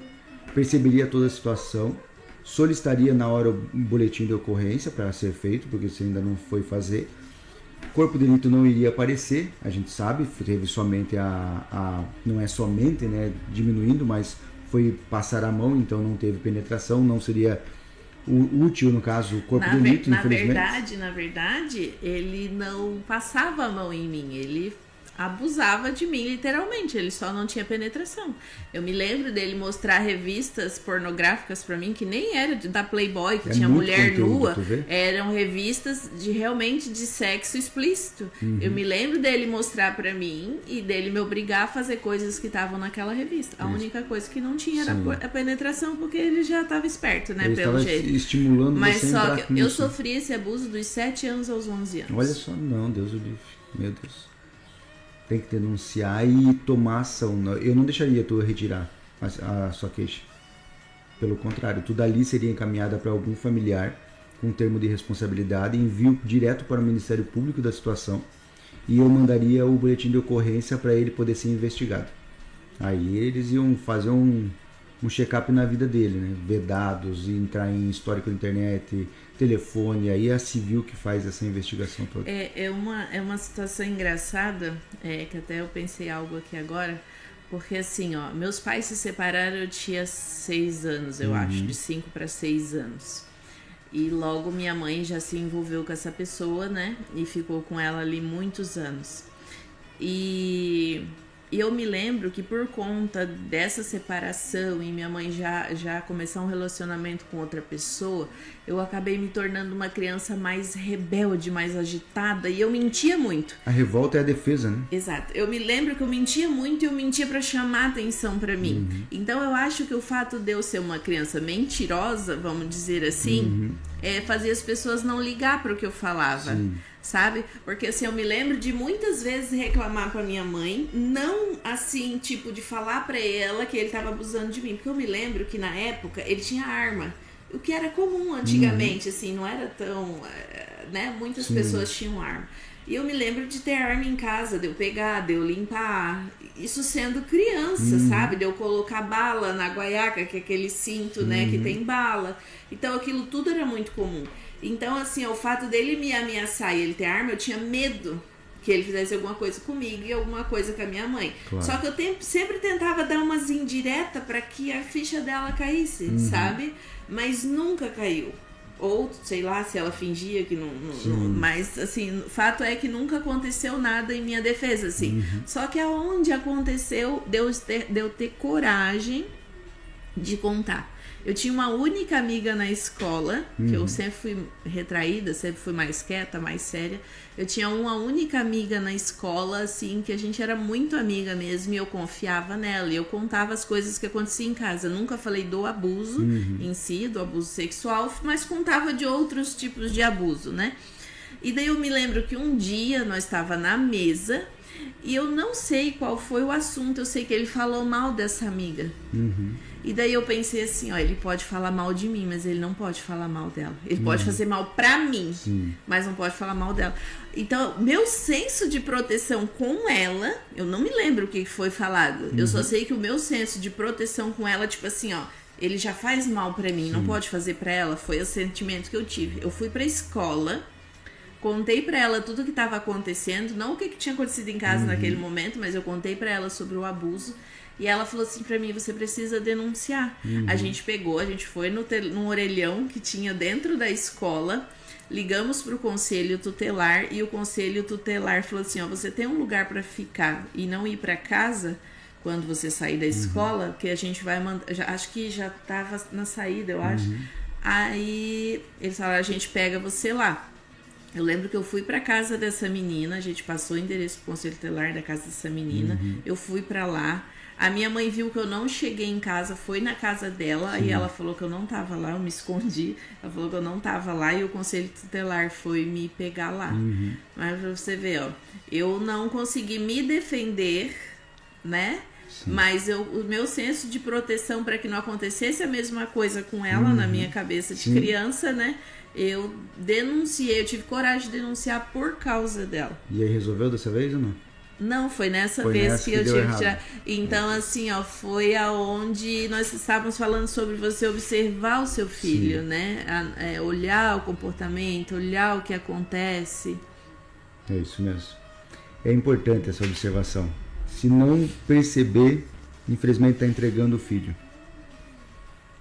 perceberia toda a situação, solicitaria na hora o boletim de ocorrência para ser feito, porque você ainda não foi fazer. Corpo de delito não iria aparecer, a gente sabe, teve somente não é somente, né, diminuindo, mas foi passar a mão, então não teve penetração, não seria útil, no caso, o corpo de delito, infelizmente. Na verdade, ele não passava a mão em mim, ele abusava de mim, literalmente, ele só não tinha penetração. Eu me lembro dele mostrar revistas pornográficas pra mim, que nem era da Playboy, que tinha mulher nua, eram revistas realmente de sexo explícito. Eu me lembro dele mostrar pra mim e dele me obrigar a fazer coisas que estavam naquela revista. A única coisa que não tinha era a penetração, porque ele já estava esperto, né, ele pelo jeito. Estimulando. Mas você só que eu sofri esse abuso dos 7 anos aos 11 anos. Olha só, não, Deus o livre, meu Deus. Tem que denunciar e tomar ação. Eu não deixaria tu retirar a sua queixa. Pelo contrário, tudo ali seria encaminhada para algum familiar com termo de responsabilidade, envio direto para o Ministério Público da situação e eu mandaria o boletim de ocorrência para ele poder ser investigado. Aí eles iam fazer um check-up na vida dele, né? Ver dados, entrar em histórico da internet, telefone, aí é a civil que faz essa investigação toda. É uma situação engraçada, que até eu pensei algo aqui agora, porque assim, ó, meus pais se separaram, eu tinha 6 anos, eu acho, de 5 para 6 anos. E logo minha mãe já se envolveu com essa pessoa, né? E ficou com ela ali muitos anos. E eu me lembro que por conta dessa separação e minha mãe já começar um relacionamento com outra pessoa, eu acabei me tornando uma criança mais rebelde, mais agitada, e eu mentia muito. A revolta é a defesa, né? Exato. Eu me lembro que eu mentia muito e eu mentia pra chamar atenção pra mim. Então eu acho que o fato de eu ser uma criança mentirosa, vamos dizer assim, fazia as pessoas não ligar para o que eu falava. Sim. Sabe? Porque assim, eu me lembro de muitas vezes reclamar pra minha mãe, não assim, tipo, de falar pra ela que ele tava abusando de mim, porque eu me lembro que na época ele tinha arma, o que era comum antigamente, assim, não era tão, né, muitas pessoas tinham arma. E eu me lembro de ter arma em casa, de eu pegar, de eu limpar, isso sendo criança, sabe? De eu colocar bala na guaiaca, que é aquele cinto, né, que tem bala. Então aquilo tudo era muito comum. Então, assim, o fato dele me ameaçar e ele ter arma, eu tinha medo que ele fizesse alguma coisa comigo e alguma coisa com a minha mãe. Claro. Só que eu sempre tentava dar umas indiretas para que a ficha dela caísse, sabe? Mas nunca caiu. Ou, sei lá, se ela fingia que não... Mas, assim, o fato é que nunca aconteceu nada em minha defesa, assim. Só que aonde aconteceu, de eu ter coragem de contar. Eu tinha uma única amiga na escola, que eu sempre fui retraída, sempre fui mais quieta, mais séria. Eu tinha uma única amiga na escola, assim, que a gente era muito amiga mesmo e eu confiava nela. E eu contava as coisas que aconteciam em casa. Eu nunca falei do abuso em si, do abuso sexual, mas contava de outros tipos de abuso, né? E daí eu me lembro que um dia nós estávamos na mesa e eu não sei qual foi o assunto, eu sei que ele falou mal dessa amiga. E daí eu pensei assim, ó, ele pode falar mal de mim, mas ele não pode falar mal dela. Ele pode fazer mal pra mim, mas não pode falar mal dela. Então, meu senso de proteção com ela, eu não me lembro o que foi falado. Eu só sei que o meu senso de proteção com ela, tipo assim, ó, ele já faz mal pra mim, não pode fazer pra ela, foi o sentimento que eu tive. Eu fui pra escola, contei pra ela tudo o que estava acontecendo, não o que tinha acontecido em casa naquele momento, mas eu contei pra ela sobre o abuso. E ela falou assim pra mim, você precisa denunciar. A gente foi num orelhão que tinha dentro da escola, ligamos pro conselho tutelar e o conselho tutelar falou assim, ó, você tem um lugar pra ficar e não ir pra casa quando você sair da escola, que a gente vai mandar, acho que já tava na saída, eu acho. Aí eles falaram, a gente pega você lá. Eu lembro que eu fui pra casa dessa menina, a gente passou o endereço pro conselho tutelar da casa dessa menina, eu fui pra lá. A minha mãe viu que eu não cheguei em casa, foi na casa dela, e ela falou que eu não tava lá, eu me escondi. Ela falou que eu não tava lá e o conselho tutelar foi me pegar lá. Mas pra você ver, ó, eu não consegui me defender, né? Mas o meu senso de proteção para que não acontecesse a mesma coisa com ela na minha cabeça de criança, né? Eu denunciei, eu tive coragem de denunciar por causa dela. E aí resolveu dessa vez ou não? Não, foi nessa Foi vez nessa que que eu deu tive que errado. tirar. Então, assim, ó, foi aonde nós estávamos falando sobre você observar o seu filho, né? Olhar o comportamento, olhar o que acontece. É isso mesmo. É importante essa observação. Se não perceber, infelizmente está entregando o filho.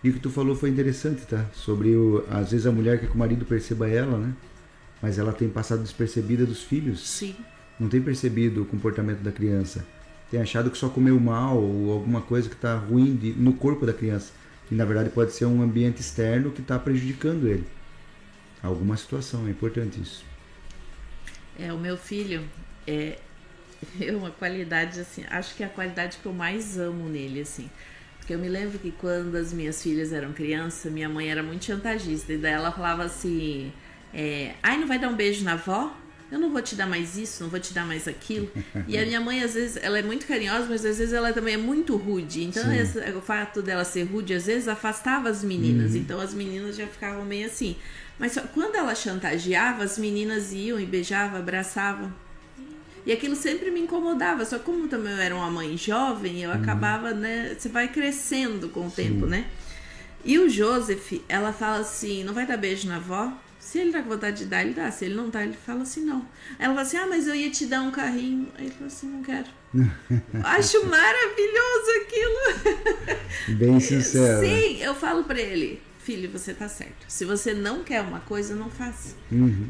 E o que tu falou foi interessante, tá? Sobre às vezes a mulher quer que o marido perceba ela, né? Mas ela tem passado despercebida dos filhos. Sim. Não tem percebido o comportamento da criança. Tem achado que só comeu mal ou alguma coisa que está ruim no corpo da criança. E na verdade pode ser um ambiente externo que está prejudicando ele. Alguma situação, é importante isso. O meu filho é uma qualidade, assim, acho que é a qualidade que eu mais amo nele, assim. Porque eu me lembro que quando as minhas filhas eram crianças, minha mãe era muito chantagista. E daí ela falava assim, ai, não vai dar um beijo na avó? Eu não vou te dar mais isso, não vou te dar mais aquilo. E a minha mãe, às vezes, ela é muito carinhosa, mas às vezes ela também é muito rude. Então, o fato dela ser rude, às vezes, afastava as meninas. Então, as meninas já ficavam meio assim. Mas quando ela chantageava, as meninas iam e beijavam, abraçavam. E aquilo sempre me incomodava. Só como também eu era uma mãe jovem, eu acabava, né? Você vai crescendo com o tempo, né? E o Joseph, ela fala assim, não vai dar beijo na avó? Se ele tá com vontade de dar, ele dá. Se ele não tá, ele fala assim, não. Ela fala assim, mas eu ia te dar um carrinho. Aí ele fala assim, não quero. Acho maravilhoso aquilo. Bem sincero. Sim, eu falo pra ele, filho, você tá certo. Se você não quer uma coisa, não faça.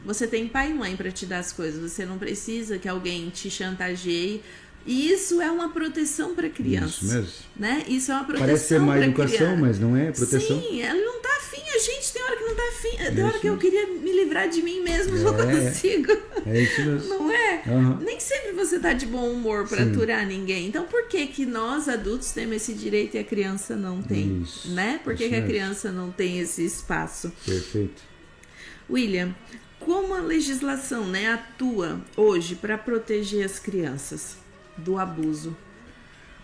Você tem pai e mãe pra te dar as coisas. Você não precisa que alguém te chantageie. E isso é uma proteção para criança. Isso mesmo. Né? Isso é uma proteção. Parece ser má educação, criança. Mas não é proteção. Sim, ela não tá afim. A gente tem hora que não tá afim. Tem hora que eu queria me livrar de mim mesmo, não consigo. É isso mesmo. Não é? Nem sempre você tá de bom humor para aturar ninguém. Então por que nós adultos temos esse direito e a criança não tem? Isso. Né? Por que a criança não tem esse espaço? Perfeito. William, como a legislação, né, atua hoje para proteger as crianças do abuso?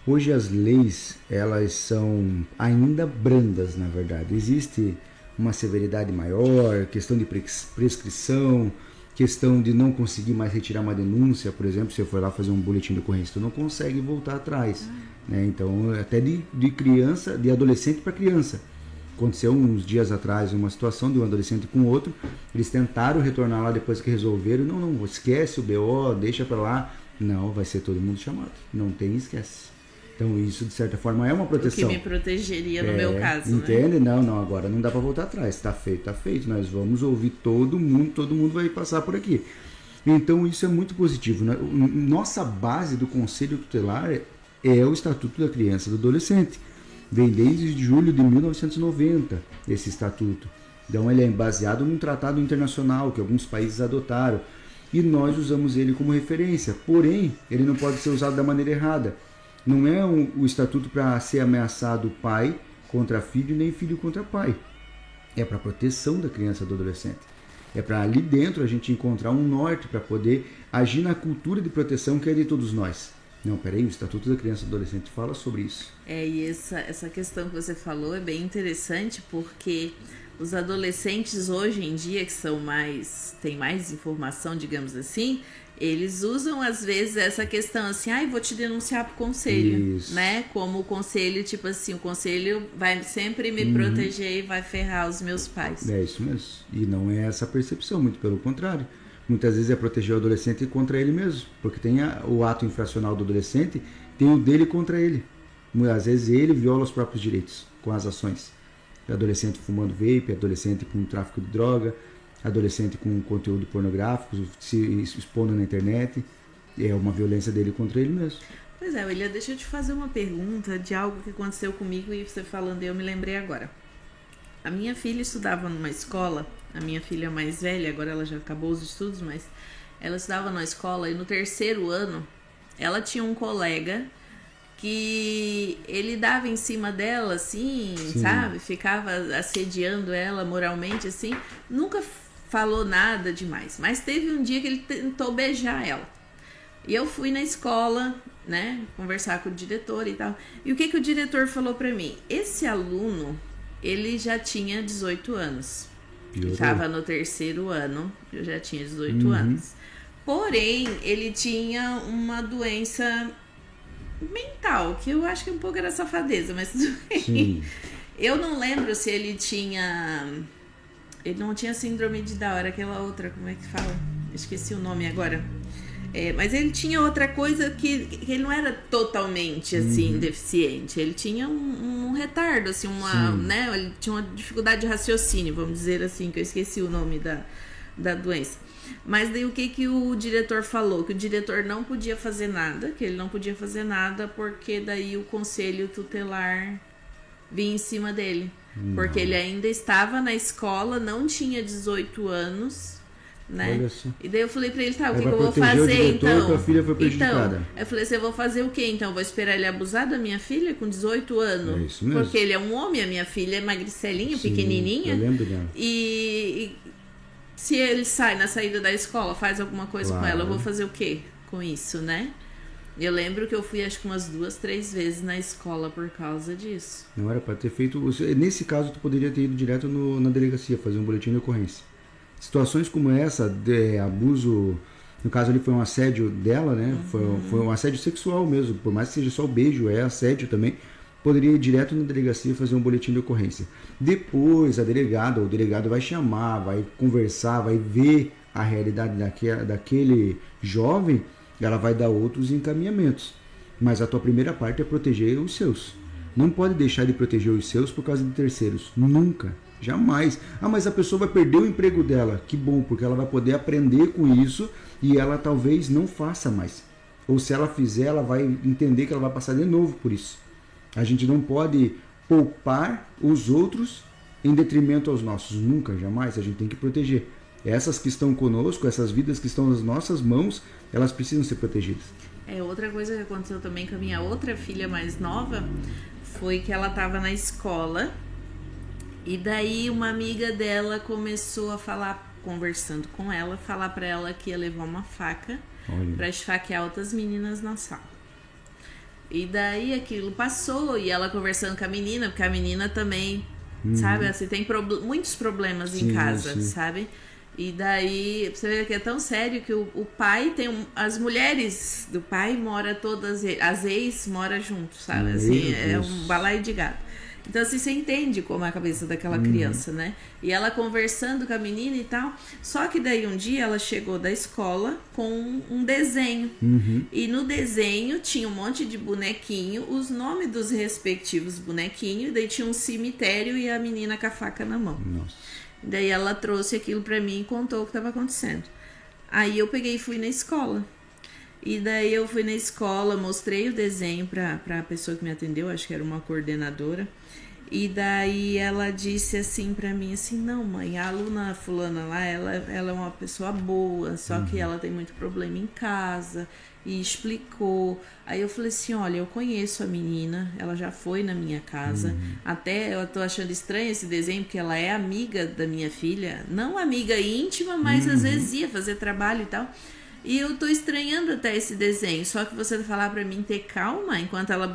Hoje as leis, elas são ainda brandas, na verdade. Existe uma severidade maior, questão de prescrição, questão de não conseguir mais retirar uma denúncia. Por exemplo, se eu for lá fazer um boletim de ocorrência, tu não consegue voltar atrás. Né? Então, até de criança, de adolescente para criança. Aconteceu uns dias atrás uma situação de um adolescente com outro. Eles tentaram retornar lá depois que resolveram. Não, esquece o BO, deixa para lá. Não, vai ser todo mundo chamado. Não tem, esquece. Então isso, de certa forma, é uma proteção. O que me protegeria no meu caso, entende? né? Não, agora não dá para voltar atrás. Tá feito. Nós vamos ouvir todo mundo vai passar por aqui. Então isso é muito positivo. Né? Nossa base do Conselho Tutelar é o Estatuto da Criança e do Adolescente. Vem desde julho de 1990, esse estatuto. Então ele é baseado num tratado internacional que alguns países adotaram. E nós usamos ele como referência. Porém, ele não pode ser usado da maneira errada. Não é o estatuto para ser ameaçado pai contra filho, nem filho contra pai. É para proteção da criança e do adolescente. É para ali dentro a gente encontrar um norte para poder agir na cultura de proteção que é de todos nós. Não, peraí, o Estatuto da Criança e do Adolescente fala sobre isso. E essa questão que você falou é bem interessante, porque os adolescentes hoje em dia, que têm mais informação, digamos assim, eles usam às vezes essa questão assim, vou te denunciar pro conselho, isso. Né? Como o conselho, tipo assim, o conselho vai sempre me proteger e vai ferrar os meus pais. É isso mesmo. E não é essa percepção, muito pelo contrário. Muitas vezes é proteger o adolescente contra ele mesmo, porque tem o ato infracional do adolescente, tem o dele contra ele. Às vezes ele viola os próprios direitos com as ações. Adolescente fumando vape, adolescente com tráfico de droga, adolescente com conteúdo pornográfico, se expondo na internet. É uma violência dele contra ele mesmo. Pois é, William, deixa eu te fazer uma pergunta de algo que aconteceu comigo e você falando, eu me lembrei agora. A minha filha estudava numa escola, a minha filha mais velha, agora ela já acabou os estudos, mas ela estudava numa escola e no terceiro ano ela tinha um colega que ele dava em cima dela, assim, Sim. sabe? Ficava assediando ela moralmente, assim. Nunca falou nada demais. Mas teve um dia que ele tentou beijar ela. E eu fui na escola, né, conversar com o diretor e tal. E o que o diretor falou pra mim? Esse aluno, ele já tinha 18 anos. Estava no 3º ano, eu já tinha 18 anos. Porém, ele tinha uma doença mental, que eu acho que um pouco era safadeza, mas tudo bem. Sim. Eu não lembro se ele tinha... Ele não tinha síndrome de Down, era aquela outra, como é que fala? Esqueci o nome agora. Mas ele tinha outra coisa que ele não era totalmente, assim, deficiente. Ele tinha um retardo, assim, né? Ele tinha uma dificuldade de raciocínio, vamos dizer assim, que eu esqueci o nome da doença. Mas daí o que o diretor falou? Que o diretor não podia fazer nada, que ele não podia fazer nada porque daí o conselho tutelar vinha em cima dele. Porque ele ainda estava na escola, não tinha 18 anos, né? Olha só. E daí eu falei pra ele, tá, o que Vai eu vou proteger o fazer diretor, então? que a filha foi prejudicada. Então, eu falei assim, eu vou fazer o quê então? Vou esperar ele abusar da minha filha com 18 anos? É isso mesmo. Porque ele é um homem, a minha filha é magricelinha, Sim, pequenininha. eu lembro dela. E se ele sai na saída da escola, faz alguma coisa com ela, eu vou fazer o quê com isso, né? Eu lembro que eu fui acho que umas 2, 3 vezes na escola por causa disso. Não era para ter feito... Nesse caso, tu poderia ter ido direto na delegacia, fazer um boletim de ocorrência. Situações como essa, de abuso... No caso ali foi um assédio dela, né? Foi um assédio sexual mesmo. Por mais que seja só o beijo, é assédio também. Poderia ir direto na delegacia fazer um boletim de ocorrência. Depois, a delegada ou o delegado vai chamar, vai conversar, vai ver a realidade daquele jovem... Ela vai dar outros encaminhamentos. Mas a tua primeira parte é proteger os seus. Não pode deixar de proteger os seus por causa de terceiros. Nunca. Jamais. Ah, mas a pessoa vai perder o emprego dela. Que bom, porque ela vai poder aprender com isso e ela talvez não faça mais. Ou se ela fizer, ela vai entender que ela vai passar de novo por isso. A gente não pode poupar os outros em detrimento aos nossos. Nunca, jamais. A gente tem que proteger. Essas que estão conosco, essas vidas que estão nas nossas mãos, elas precisam ser protegidas. Outra coisa que aconteceu também com a minha outra filha mais nova foi que ela estava na escola e daí uma amiga dela começou a falar, conversando com ela, falar para ela que ia levar uma faca para esfaquear outras meninas na sala. E daí aquilo passou e ela conversando com a menina, porque a menina também, sabe, assim, tem muitos problemas em casa, sabe? E daí, você vê que é tão sério que o pai tem... as mulheres do pai moram todas... As ex moram junto, sabe? Assim, é um balaio de gato. Então, assim, você entende como é a cabeça daquela criança, né? E ela conversando com a menina e tal. Só que daí um dia ela chegou da escola com um desenho. E no desenho tinha um monte de bonequinho, os nomes dos respectivos bonequinhos. E daí tinha um cemitério e a menina com a faca na mão. Nossa. Daí ela trouxe aquilo pra mim e contou o que estava acontecendo. Aí eu peguei e fui na escola. E daí eu fui na escola, mostrei o desenho pra pessoa que me atendeu, acho que era uma coordenadora. E daí ela disse assim pra mim, assim, não mãe, a aluna fulana lá, ela é uma pessoa boa, só que ela tem muito problema em casa. E explicou. Aí eu falei assim, olha, eu conheço a menina, ela já foi na minha casa. Até eu tô achando estranho esse desenho, porque ela é amiga da minha filha. Não amiga íntima, mas às vezes ia fazer trabalho e tal. E eu tô estranhando até esse desenho. Só que você falar pra mim ter calma, enquanto ela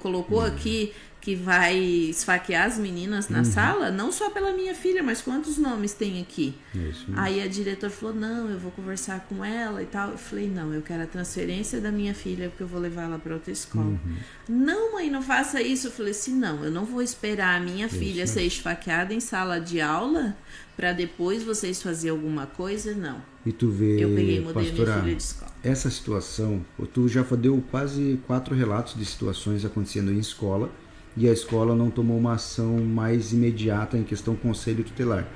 colocou aqui que vai esfaquear as meninas na sala, não só pela minha filha, mas quantos nomes tem aqui? Aí a diretora falou, não, eu vou conversar com ela e tal. Eu falei, não, eu quero a transferência da minha filha, porque eu vou levar ela para outra escola. Não, mãe, não faça isso. Eu falei assim, não, eu não vou esperar a minha filha ser esfaqueada em sala de aula para depois vocês fazerem alguma coisa, não. E tu vê, eu peguei e mudei pastora, minha filha de escola. Essa situação, tu já deu quase 4 relatos de situações acontecendo em escola, e a escola não tomou uma ação mais imediata em questão conselho tutelar.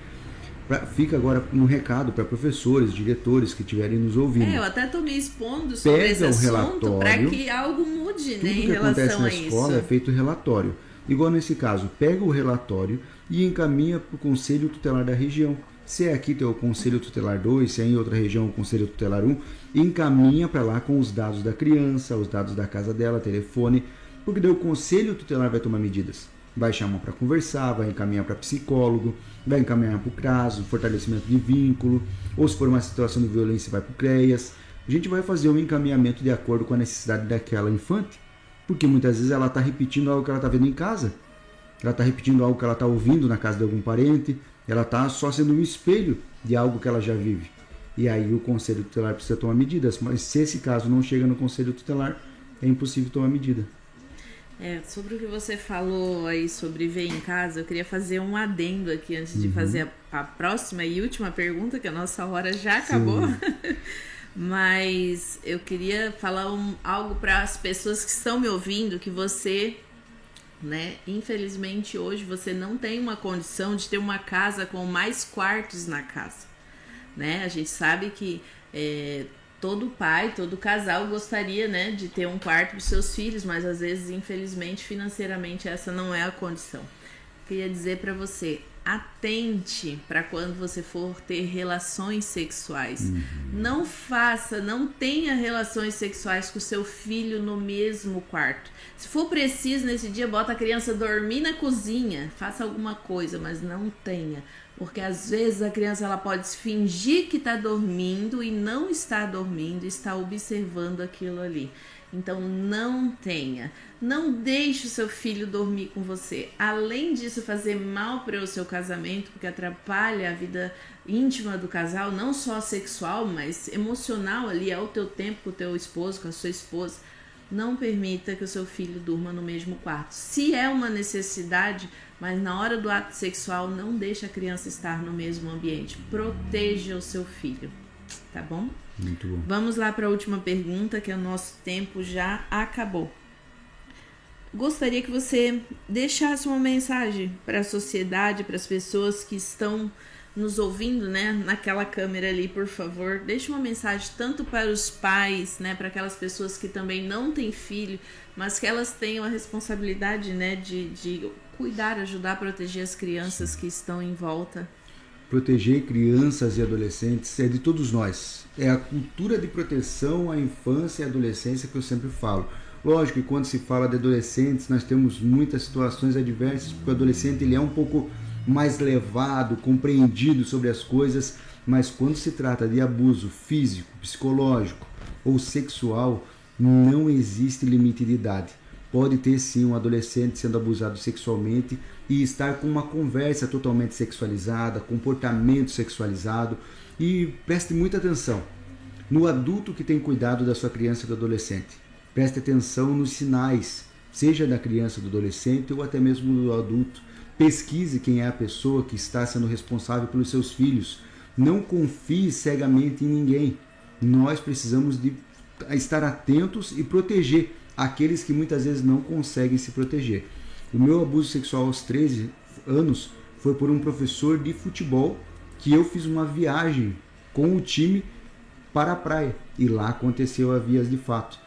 Fica agora um recado para professores, diretores que estiverem nos ouvindo. Eu até estou me expondo sobre esse assunto para que algo mude, né, em relação a isso. Tudo que acontece na escola é feito relatório. Igual nesse caso, pega o relatório e encaminha para o conselho tutelar da região. Se é aqui tem o conselho tutelar 2, se é em outra região o conselho tutelar 1, encaminha para lá com os dados da criança, os dados da casa dela, telefone, Porque daí o conselho tutelar vai tomar medidas. Vai chamar para conversar, vai encaminhar para psicólogo, vai encaminhar para o CRAS, fortalecimento de vínculo, ou se for uma situação de violência, vai para o CREAS. A gente vai fazer um encaminhamento de acordo com a necessidade daquela infante, porque muitas vezes ela está repetindo algo que ela está vendo em casa, ela está repetindo algo que ela está ouvindo na casa de algum parente, ela está só sendo um espelho de algo que ela já vive. E aí o conselho tutelar precisa tomar medidas, mas se esse caso não chega no conselho tutelar, é impossível tomar medida. Sobre o que você falou aí sobre ver em casa, eu queria fazer um adendo aqui antes de fazer a próxima e última pergunta, que a nossa hora já acabou. Mas eu queria falar algo para as pessoas que estão me ouvindo, que você, né, infelizmente hoje você não tem uma condição de ter uma casa com mais quartos na casa, né? A gente sabe que todo pai, todo casal gostaria, né, de ter um quarto para os seus filhos, mas às vezes, infelizmente, financeiramente, essa não é a condição. Queria dizer para você, atente para quando você for ter relações sexuais. Não tenha relações sexuais com o seu filho no mesmo quarto. Se for preciso, nesse dia, bota a criança dormir na cozinha, faça alguma coisa, mas não tenha. Porque às vezes a criança ela pode fingir que está dormindo e não está dormindo, está observando aquilo ali. Então não tenha, não deixe o seu filho dormir com você. Além disso, fazer mal para o seu casamento, porque atrapalha a vida íntima do casal, não só sexual, mas emocional ali, é o teu tempo com o teu esposo, com a sua esposa. Não permita que o seu filho durma no mesmo quarto. Se é uma necessidade, mas na hora do ato sexual, não deixe a criança estar no mesmo ambiente. Proteja o seu filho, tá bom? Muito bom. Vamos lá para a última pergunta, que o nosso tempo já acabou. Gostaria que você deixasse uma mensagem para a sociedade, para as pessoas que estão nos ouvindo, né, naquela câmera ali, por favor. Deixe uma mensagem tanto para os pais, né, para aquelas pessoas que também não têm filho, mas que elas tenham a responsabilidade, né, de cuidar, ajudar a proteger as crianças que estão em volta. Proteger crianças e adolescentes é de todos nós. É a cultura de proteção à infância e adolescência que eu sempre falo. Lógico que quando se fala de adolescentes, nós temos muitas situações adversas, porque o adolescente ele é um pouco mais levado, compreendido sobre as coisas, mas quando se trata de abuso físico, psicológico ou sexual, não existe limite de idade. Pode ter sim um adolescente sendo abusado sexualmente e estar com uma conversa totalmente sexualizada, comportamento sexualizado. E preste muita atenção no adulto que tem cuidado da sua criança e do adolescente. Preste atenção nos sinais, seja da criança, do adolescente ou até mesmo do adulto. Pesquise quem é a pessoa que está sendo responsável pelos seus filhos. Não confie cegamente em ninguém. Nós precisamos de estar atentos e proteger aqueles que muitas vezes não conseguem se proteger. O meu abuso sexual aos 13 anos foi por um professor de futebol que eu fiz uma viagem com o time para a praia e lá aconteceu a vias de fato.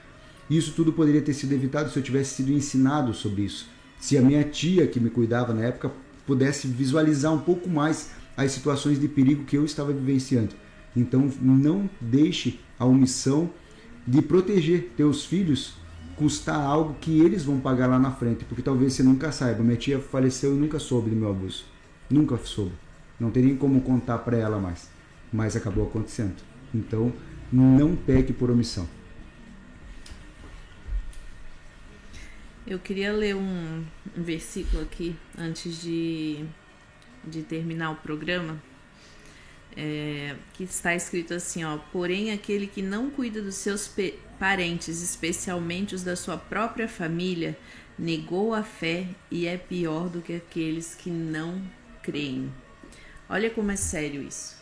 Isso tudo poderia ter sido evitado se eu tivesse sido ensinado sobre isso. Se a minha tia, que me cuidava na época, pudesse visualizar um pouco mais as situações de perigo que eu estava vivenciando. Então não deixe a omissão de proteger teus filhos custar algo que eles vão pagar lá na frente, porque talvez você nunca saiba. Minha tia faleceu e nunca soube do meu abuso. Nunca soube. Não tem nem como contar para ela mais. Mas acabou acontecendo. Então não peque por omissão. Eu queria ler um versículo aqui antes de terminar o programa, que está escrito assim, ó: porém aquele que não cuida dos seus parentes, especialmente os da sua própria família, negou a fé e é pior do que aqueles que não creem. Olha como é sério isso.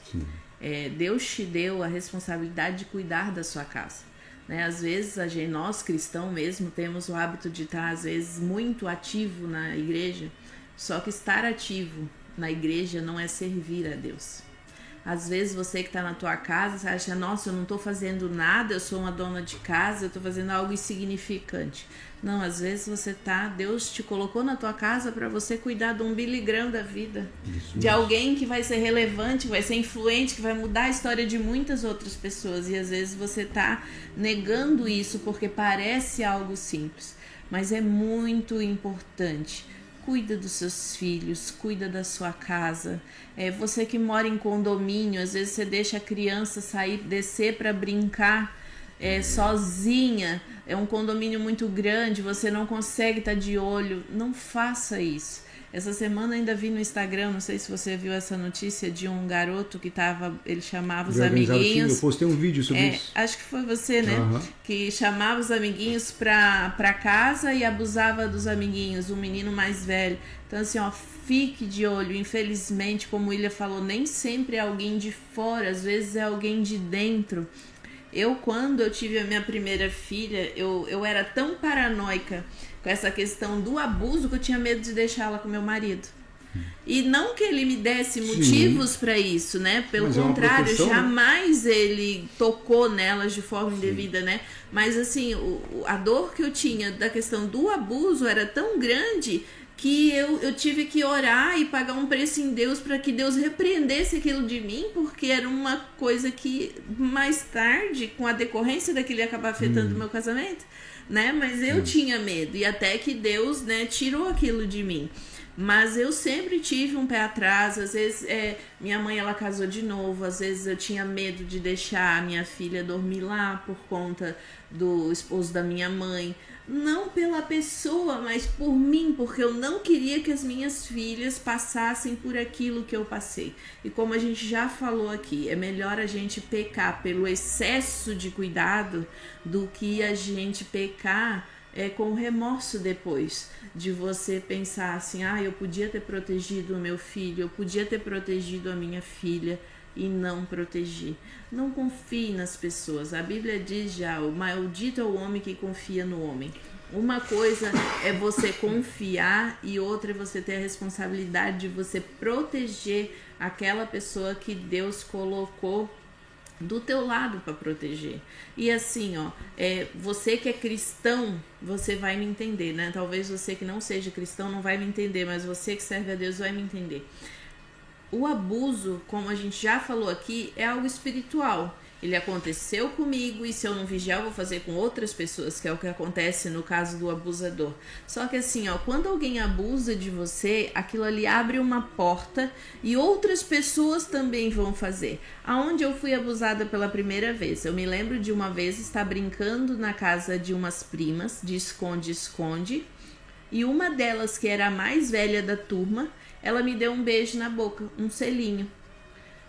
Deus te deu a responsabilidade de cuidar da sua casa. Né? Às vezes, nós cristãos mesmo temos o hábito de estar, às vezes, muito ativo na igreja, só que estar ativo na igreja não é servir a Deus. Às vezes você que está na tua casa, você acha, nossa, eu não estou fazendo nada, eu sou uma dona de casa, eu estou fazendo algo insignificante. Não, às vezes Deus te colocou na tua casa para você cuidar de um Billy Graham da vida. Isso, de alguém que vai ser relevante, que vai ser influente, que vai mudar a história de muitas outras pessoas. E às vezes você está negando isso porque parece algo simples. mas é muito importante. Cuida dos seus filhos, cuida da sua casa. Você que mora em condomínio, às vezes você deixa a criança descer para brincar sozinha. É um condomínio muito grande, você não consegue estar de olho. Não faça isso. Essa semana ainda vi no Instagram, não sei se você viu essa notícia, de um garoto que ele chamava os amiguinhos. Eu postei um vídeo sobre isso. Acho que foi você, né? Que chamava os amiguinhos pra casa e abusava dos amiguinhos, um menino mais velho. Então assim, fique de olho. Infelizmente, como o William falou, nem sempre é alguém de fora, às vezes é alguém de dentro. Quando eu tive a minha primeira filha, eu era tão paranoica com essa questão do abuso que eu tinha medo de deixá-la com meu marido. E não que ele me desse motivos para isso, né? Pelo contrário, jamais ele tocou nelas de forma indevida, né? Mas assim, a dor que eu tinha da questão do abuso era tão grande que eu tive que orar e pagar um preço em Deus para que Deus repreendesse aquilo de mim, porque era uma coisa que mais tarde, com a decorrência daquilo, ia acabar afetando o meu casamento, né? Mas eu tinha medo, e até que Deus, né, tirou aquilo de mim. Mas eu sempre tive um pé atrás. Às vezes minha mãe, ela casou de novo, às vezes eu tinha medo de deixar a minha filha dormir lá por conta do esposo da minha mãe. Não pela pessoa, mas por mim, porque eu não queria que as minhas filhas passassem por aquilo que eu passei. E como a gente já falou aqui, é melhor a gente pecar pelo excesso de cuidado do que a gente pecar com remorso depois, de você pensar assim, eu podia ter protegido o meu filho, eu podia ter protegido a minha filha, e não protegi. Não confie nas pessoas. A Bíblia diz já, o maldito é o homem que confia no homem. Uma coisa é você confiar e outra é você ter a responsabilidade de você proteger aquela pessoa que Deus colocou do teu lado para proteger. E assim, você que é cristão, você vai me entender, né? Talvez você que não seja cristão não vai me entender, mas você que serve a Deus vai me entender. O abuso, como a gente já falou aqui, é algo espiritual. Ele aconteceu comigo e se eu não vigiar eu vou fazer com outras pessoas, que é o que acontece no caso do abusador. Só que assim, quando alguém abusa de você, aquilo ali abre uma porta e outras pessoas também vão fazer. Aonde eu fui abusada pela primeira vez? Eu me lembro de uma vez estar brincando na casa de umas primas, de esconde-esconde, e uma delas, que era a mais velha da turma, ela me deu um beijo na boca, um selinho.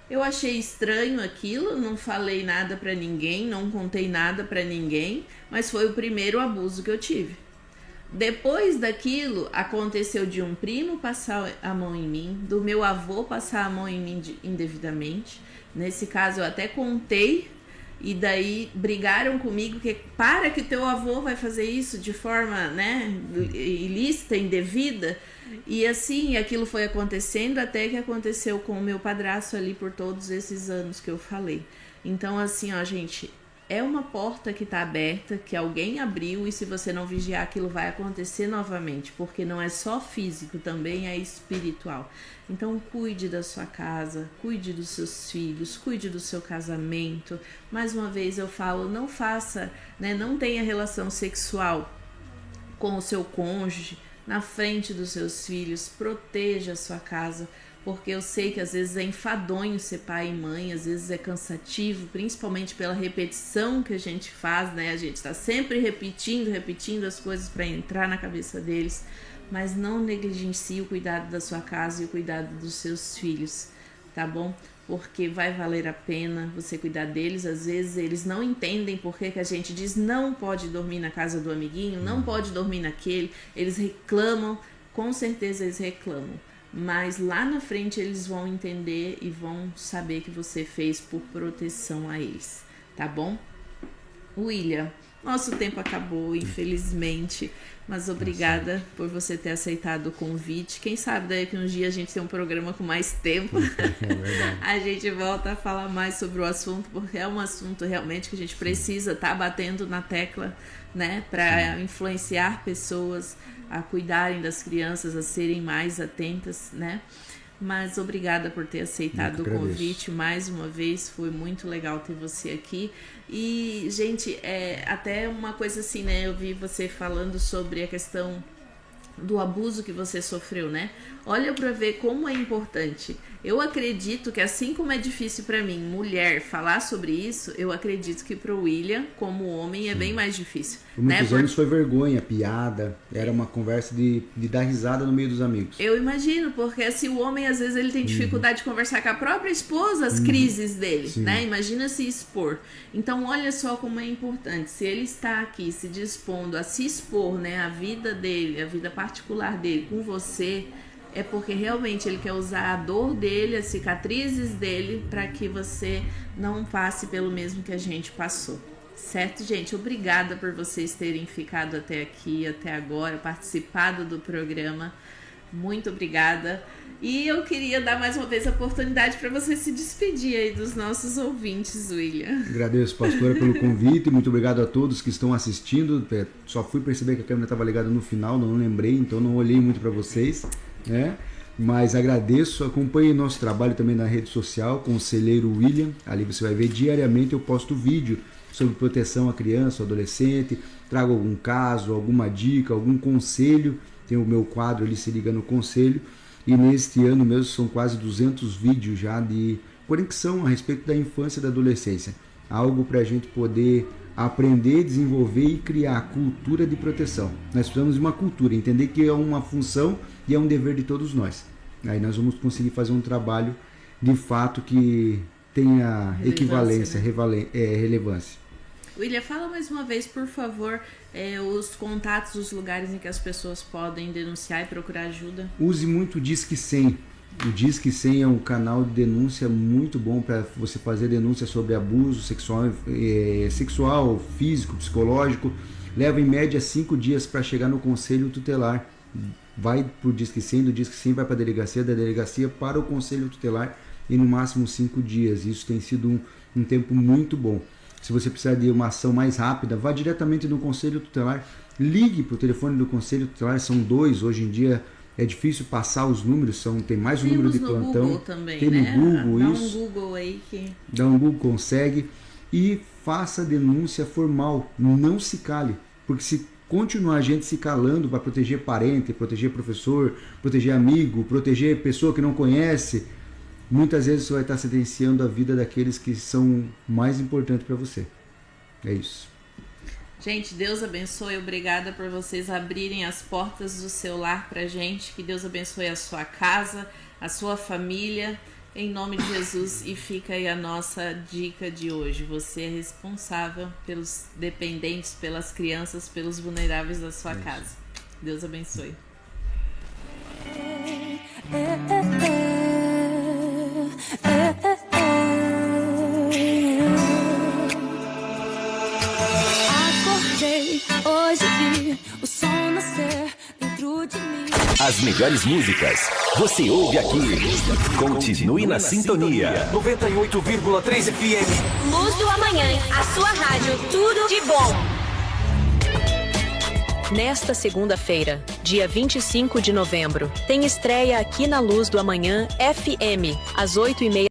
Eu achei estranho aquilo, não falei nada pra ninguém, não contei nada pra ninguém, mas foi o primeiro abuso que eu tive. Depois daquilo, aconteceu de um primo passar a mão em mim, do meu avô passar a mão em mim indevidamente. Nesse caso, eu até contei, e daí brigaram comigo que para que teu avô vai fazer isso de forma, né, ilícita, indevida. E assim, aquilo foi acontecendo até que aconteceu com o meu padrasto ali por todos esses anos que eu falei. Então assim, gente, é uma porta que está aberta, que alguém abriu, e se você não vigiar, aquilo vai acontecer novamente, porque não é só físico, também é espiritual. Então cuide da sua casa, cuide dos seus filhos, cuide do seu casamento. Mais uma vez eu falo, não faça, né, não tenha relação sexual com o seu cônjuge na frente dos seus filhos. Proteja a sua casa, porque eu sei que às vezes é enfadonho ser pai e mãe, às vezes é cansativo, principalmente pela repetição que a gente faz, né? A gente tá sempre repetindo as coisas para entrar na cabeça deles, mas não negligencie o cuidado da sua casa e o cuidado dos seus filhos, tá bom? Porque vai valer a pena você cuidar deles. Às vezes eles não entendem por que a gente diz não pode dormir na casa do amiguinho, não pode dormir naquele. Eles reclamam, com certeza eles reclamam. Mas lá na frente eles vão entender e vão saber que você fez por proteção a eles, tá bom? William, nosso tempo acabou, infelizmente, mas obrigada por você ter aceitado o convite. Quem sabe daí que um dia a gente tem um programa com mais tempo, a gente volta a falar mais sobre o assunto, porque é um assunto realmente que a gente precisa estar batendo na tecla, né, para influenciar pessoas a cuidarem das crianças, a serem mais atentas, né? Mas obrigada por ter aceitado o convite mais uma vez, foi muito legal ter você aqui. E, gente, até uma coisa assim, né? Eu vi você falando sobre a questão do abuso que você sofreu, né? Olha pra ver como é importante. Eu acredito que assim como é difícil pra mim, mulher, falar sobre isso, eu acredito que pro William, como homem, é bem mais difícil. Por muitos anos foi vergonha, piada, era uma conversa de dar risada no meio dos amigos. Eu imagino, porque se o homem às vezes ele tem dificuldade de conversar com a própria esposa, as crises dele, né? Imagina se expor. Então olha só como é importante, se ele está aqui se dispondo a se expor, né, a vida dele, a vida particular dele com você, é porque realmente ele quer usar a dor dele, as cicatrizes dele, para que você não passe pelo mesmo que a gente passou. Certo, gente? Obrigada por vocês terem ficado até aqui, até agora, participado do programa. Muito obrigada. E eu queria dar mais uma vez a oportunidade para você se despedir aí dos nossos ouvintes, William. Agradeço, pastora, pelo convite. Muito obrigado a todos que estão assistindo. Só fui perceber que a câmera estava ligada no final, não lembrei, então não olhei muito para vocês, né? Mas agradeço, acompanhe nosso trabalho também na rede social, Conselheiro William. Ali você vai ver diariamente, eu posto vídeo sobre proteção à criança, ao adolescente, trago algum caso, alguma dica, algum conselho. Tem o meu quadro ali, Se Liga no Conselho. E neste ano mesmo são quase 200 vídeos já de conexão a respeito da infância e da adolescência. Algo para a gente poder aprender, desenvolver e criar cultura de proteção. Nós precisamos de uma cultura, entender que é uma função e é um dever de todos nós. Aí nós vamos conseguir fazer um trabalho de fato que tenha equivalência, né? Relevância. William, fala mais uma vez, por favor, os contatos, os lugares em que as pessoas podem denunciar e procurar ajuda. Use muito o Disque 100. O Disque 100 é um canal de denúncia muito bom para você fazer denúncia sobre abuso sexual, físico, psicológico. Leva em média 5 dias para chegar no conselho tutelar. Vai para o Disque 100, do Disque 100 vai para a delegacia, da delegacia para o conselho tutelar e no máximo 5 dias. Isso tem sido um tempo muito bom. Se você precisar de uma ação mais rápida, vá diretamente no Conselho Tutelar, ligue para o telefone do Conselho Tutelar, são 2, hoje em dia é difícil passar os números, tem mais um número de plantão. Tem no Google também, tem né? No Google, dá isso. um Google aí que... Dá um Google, consegue. E faça denúncia formal, não se cale, porque se continuar a gente se calando para proteger parente, proteger professor, proteger amigo, proteger pessoa que não conhece, muitas vezes você vai estar sentenciando a vida daqueles que são mais importantes para você. É isso. Gente, Deus abençoe. Obrigada por vocês abrirem as portas do seu lar pra gente. Que Deus abençoe a sua casa, a sua família. Em nome de Jesus. E fica aí a nossa dica de hoje. Você é responsável pelos dependentes, pelas crianças, pelos vulneráveis da sua casa. Deus abençoe. Acordei, hoje vi o sol nascer dentro de mim. As melhores músicas você ouve aqui. Continue na sintonia. 98,3 FM. Luz do Amanhã, a sua rádio, tudo de bom. Nesta segunda-feira, dia 25 de novembro, tem estreia aqui na Luz do Amanhã FM, às 8h30.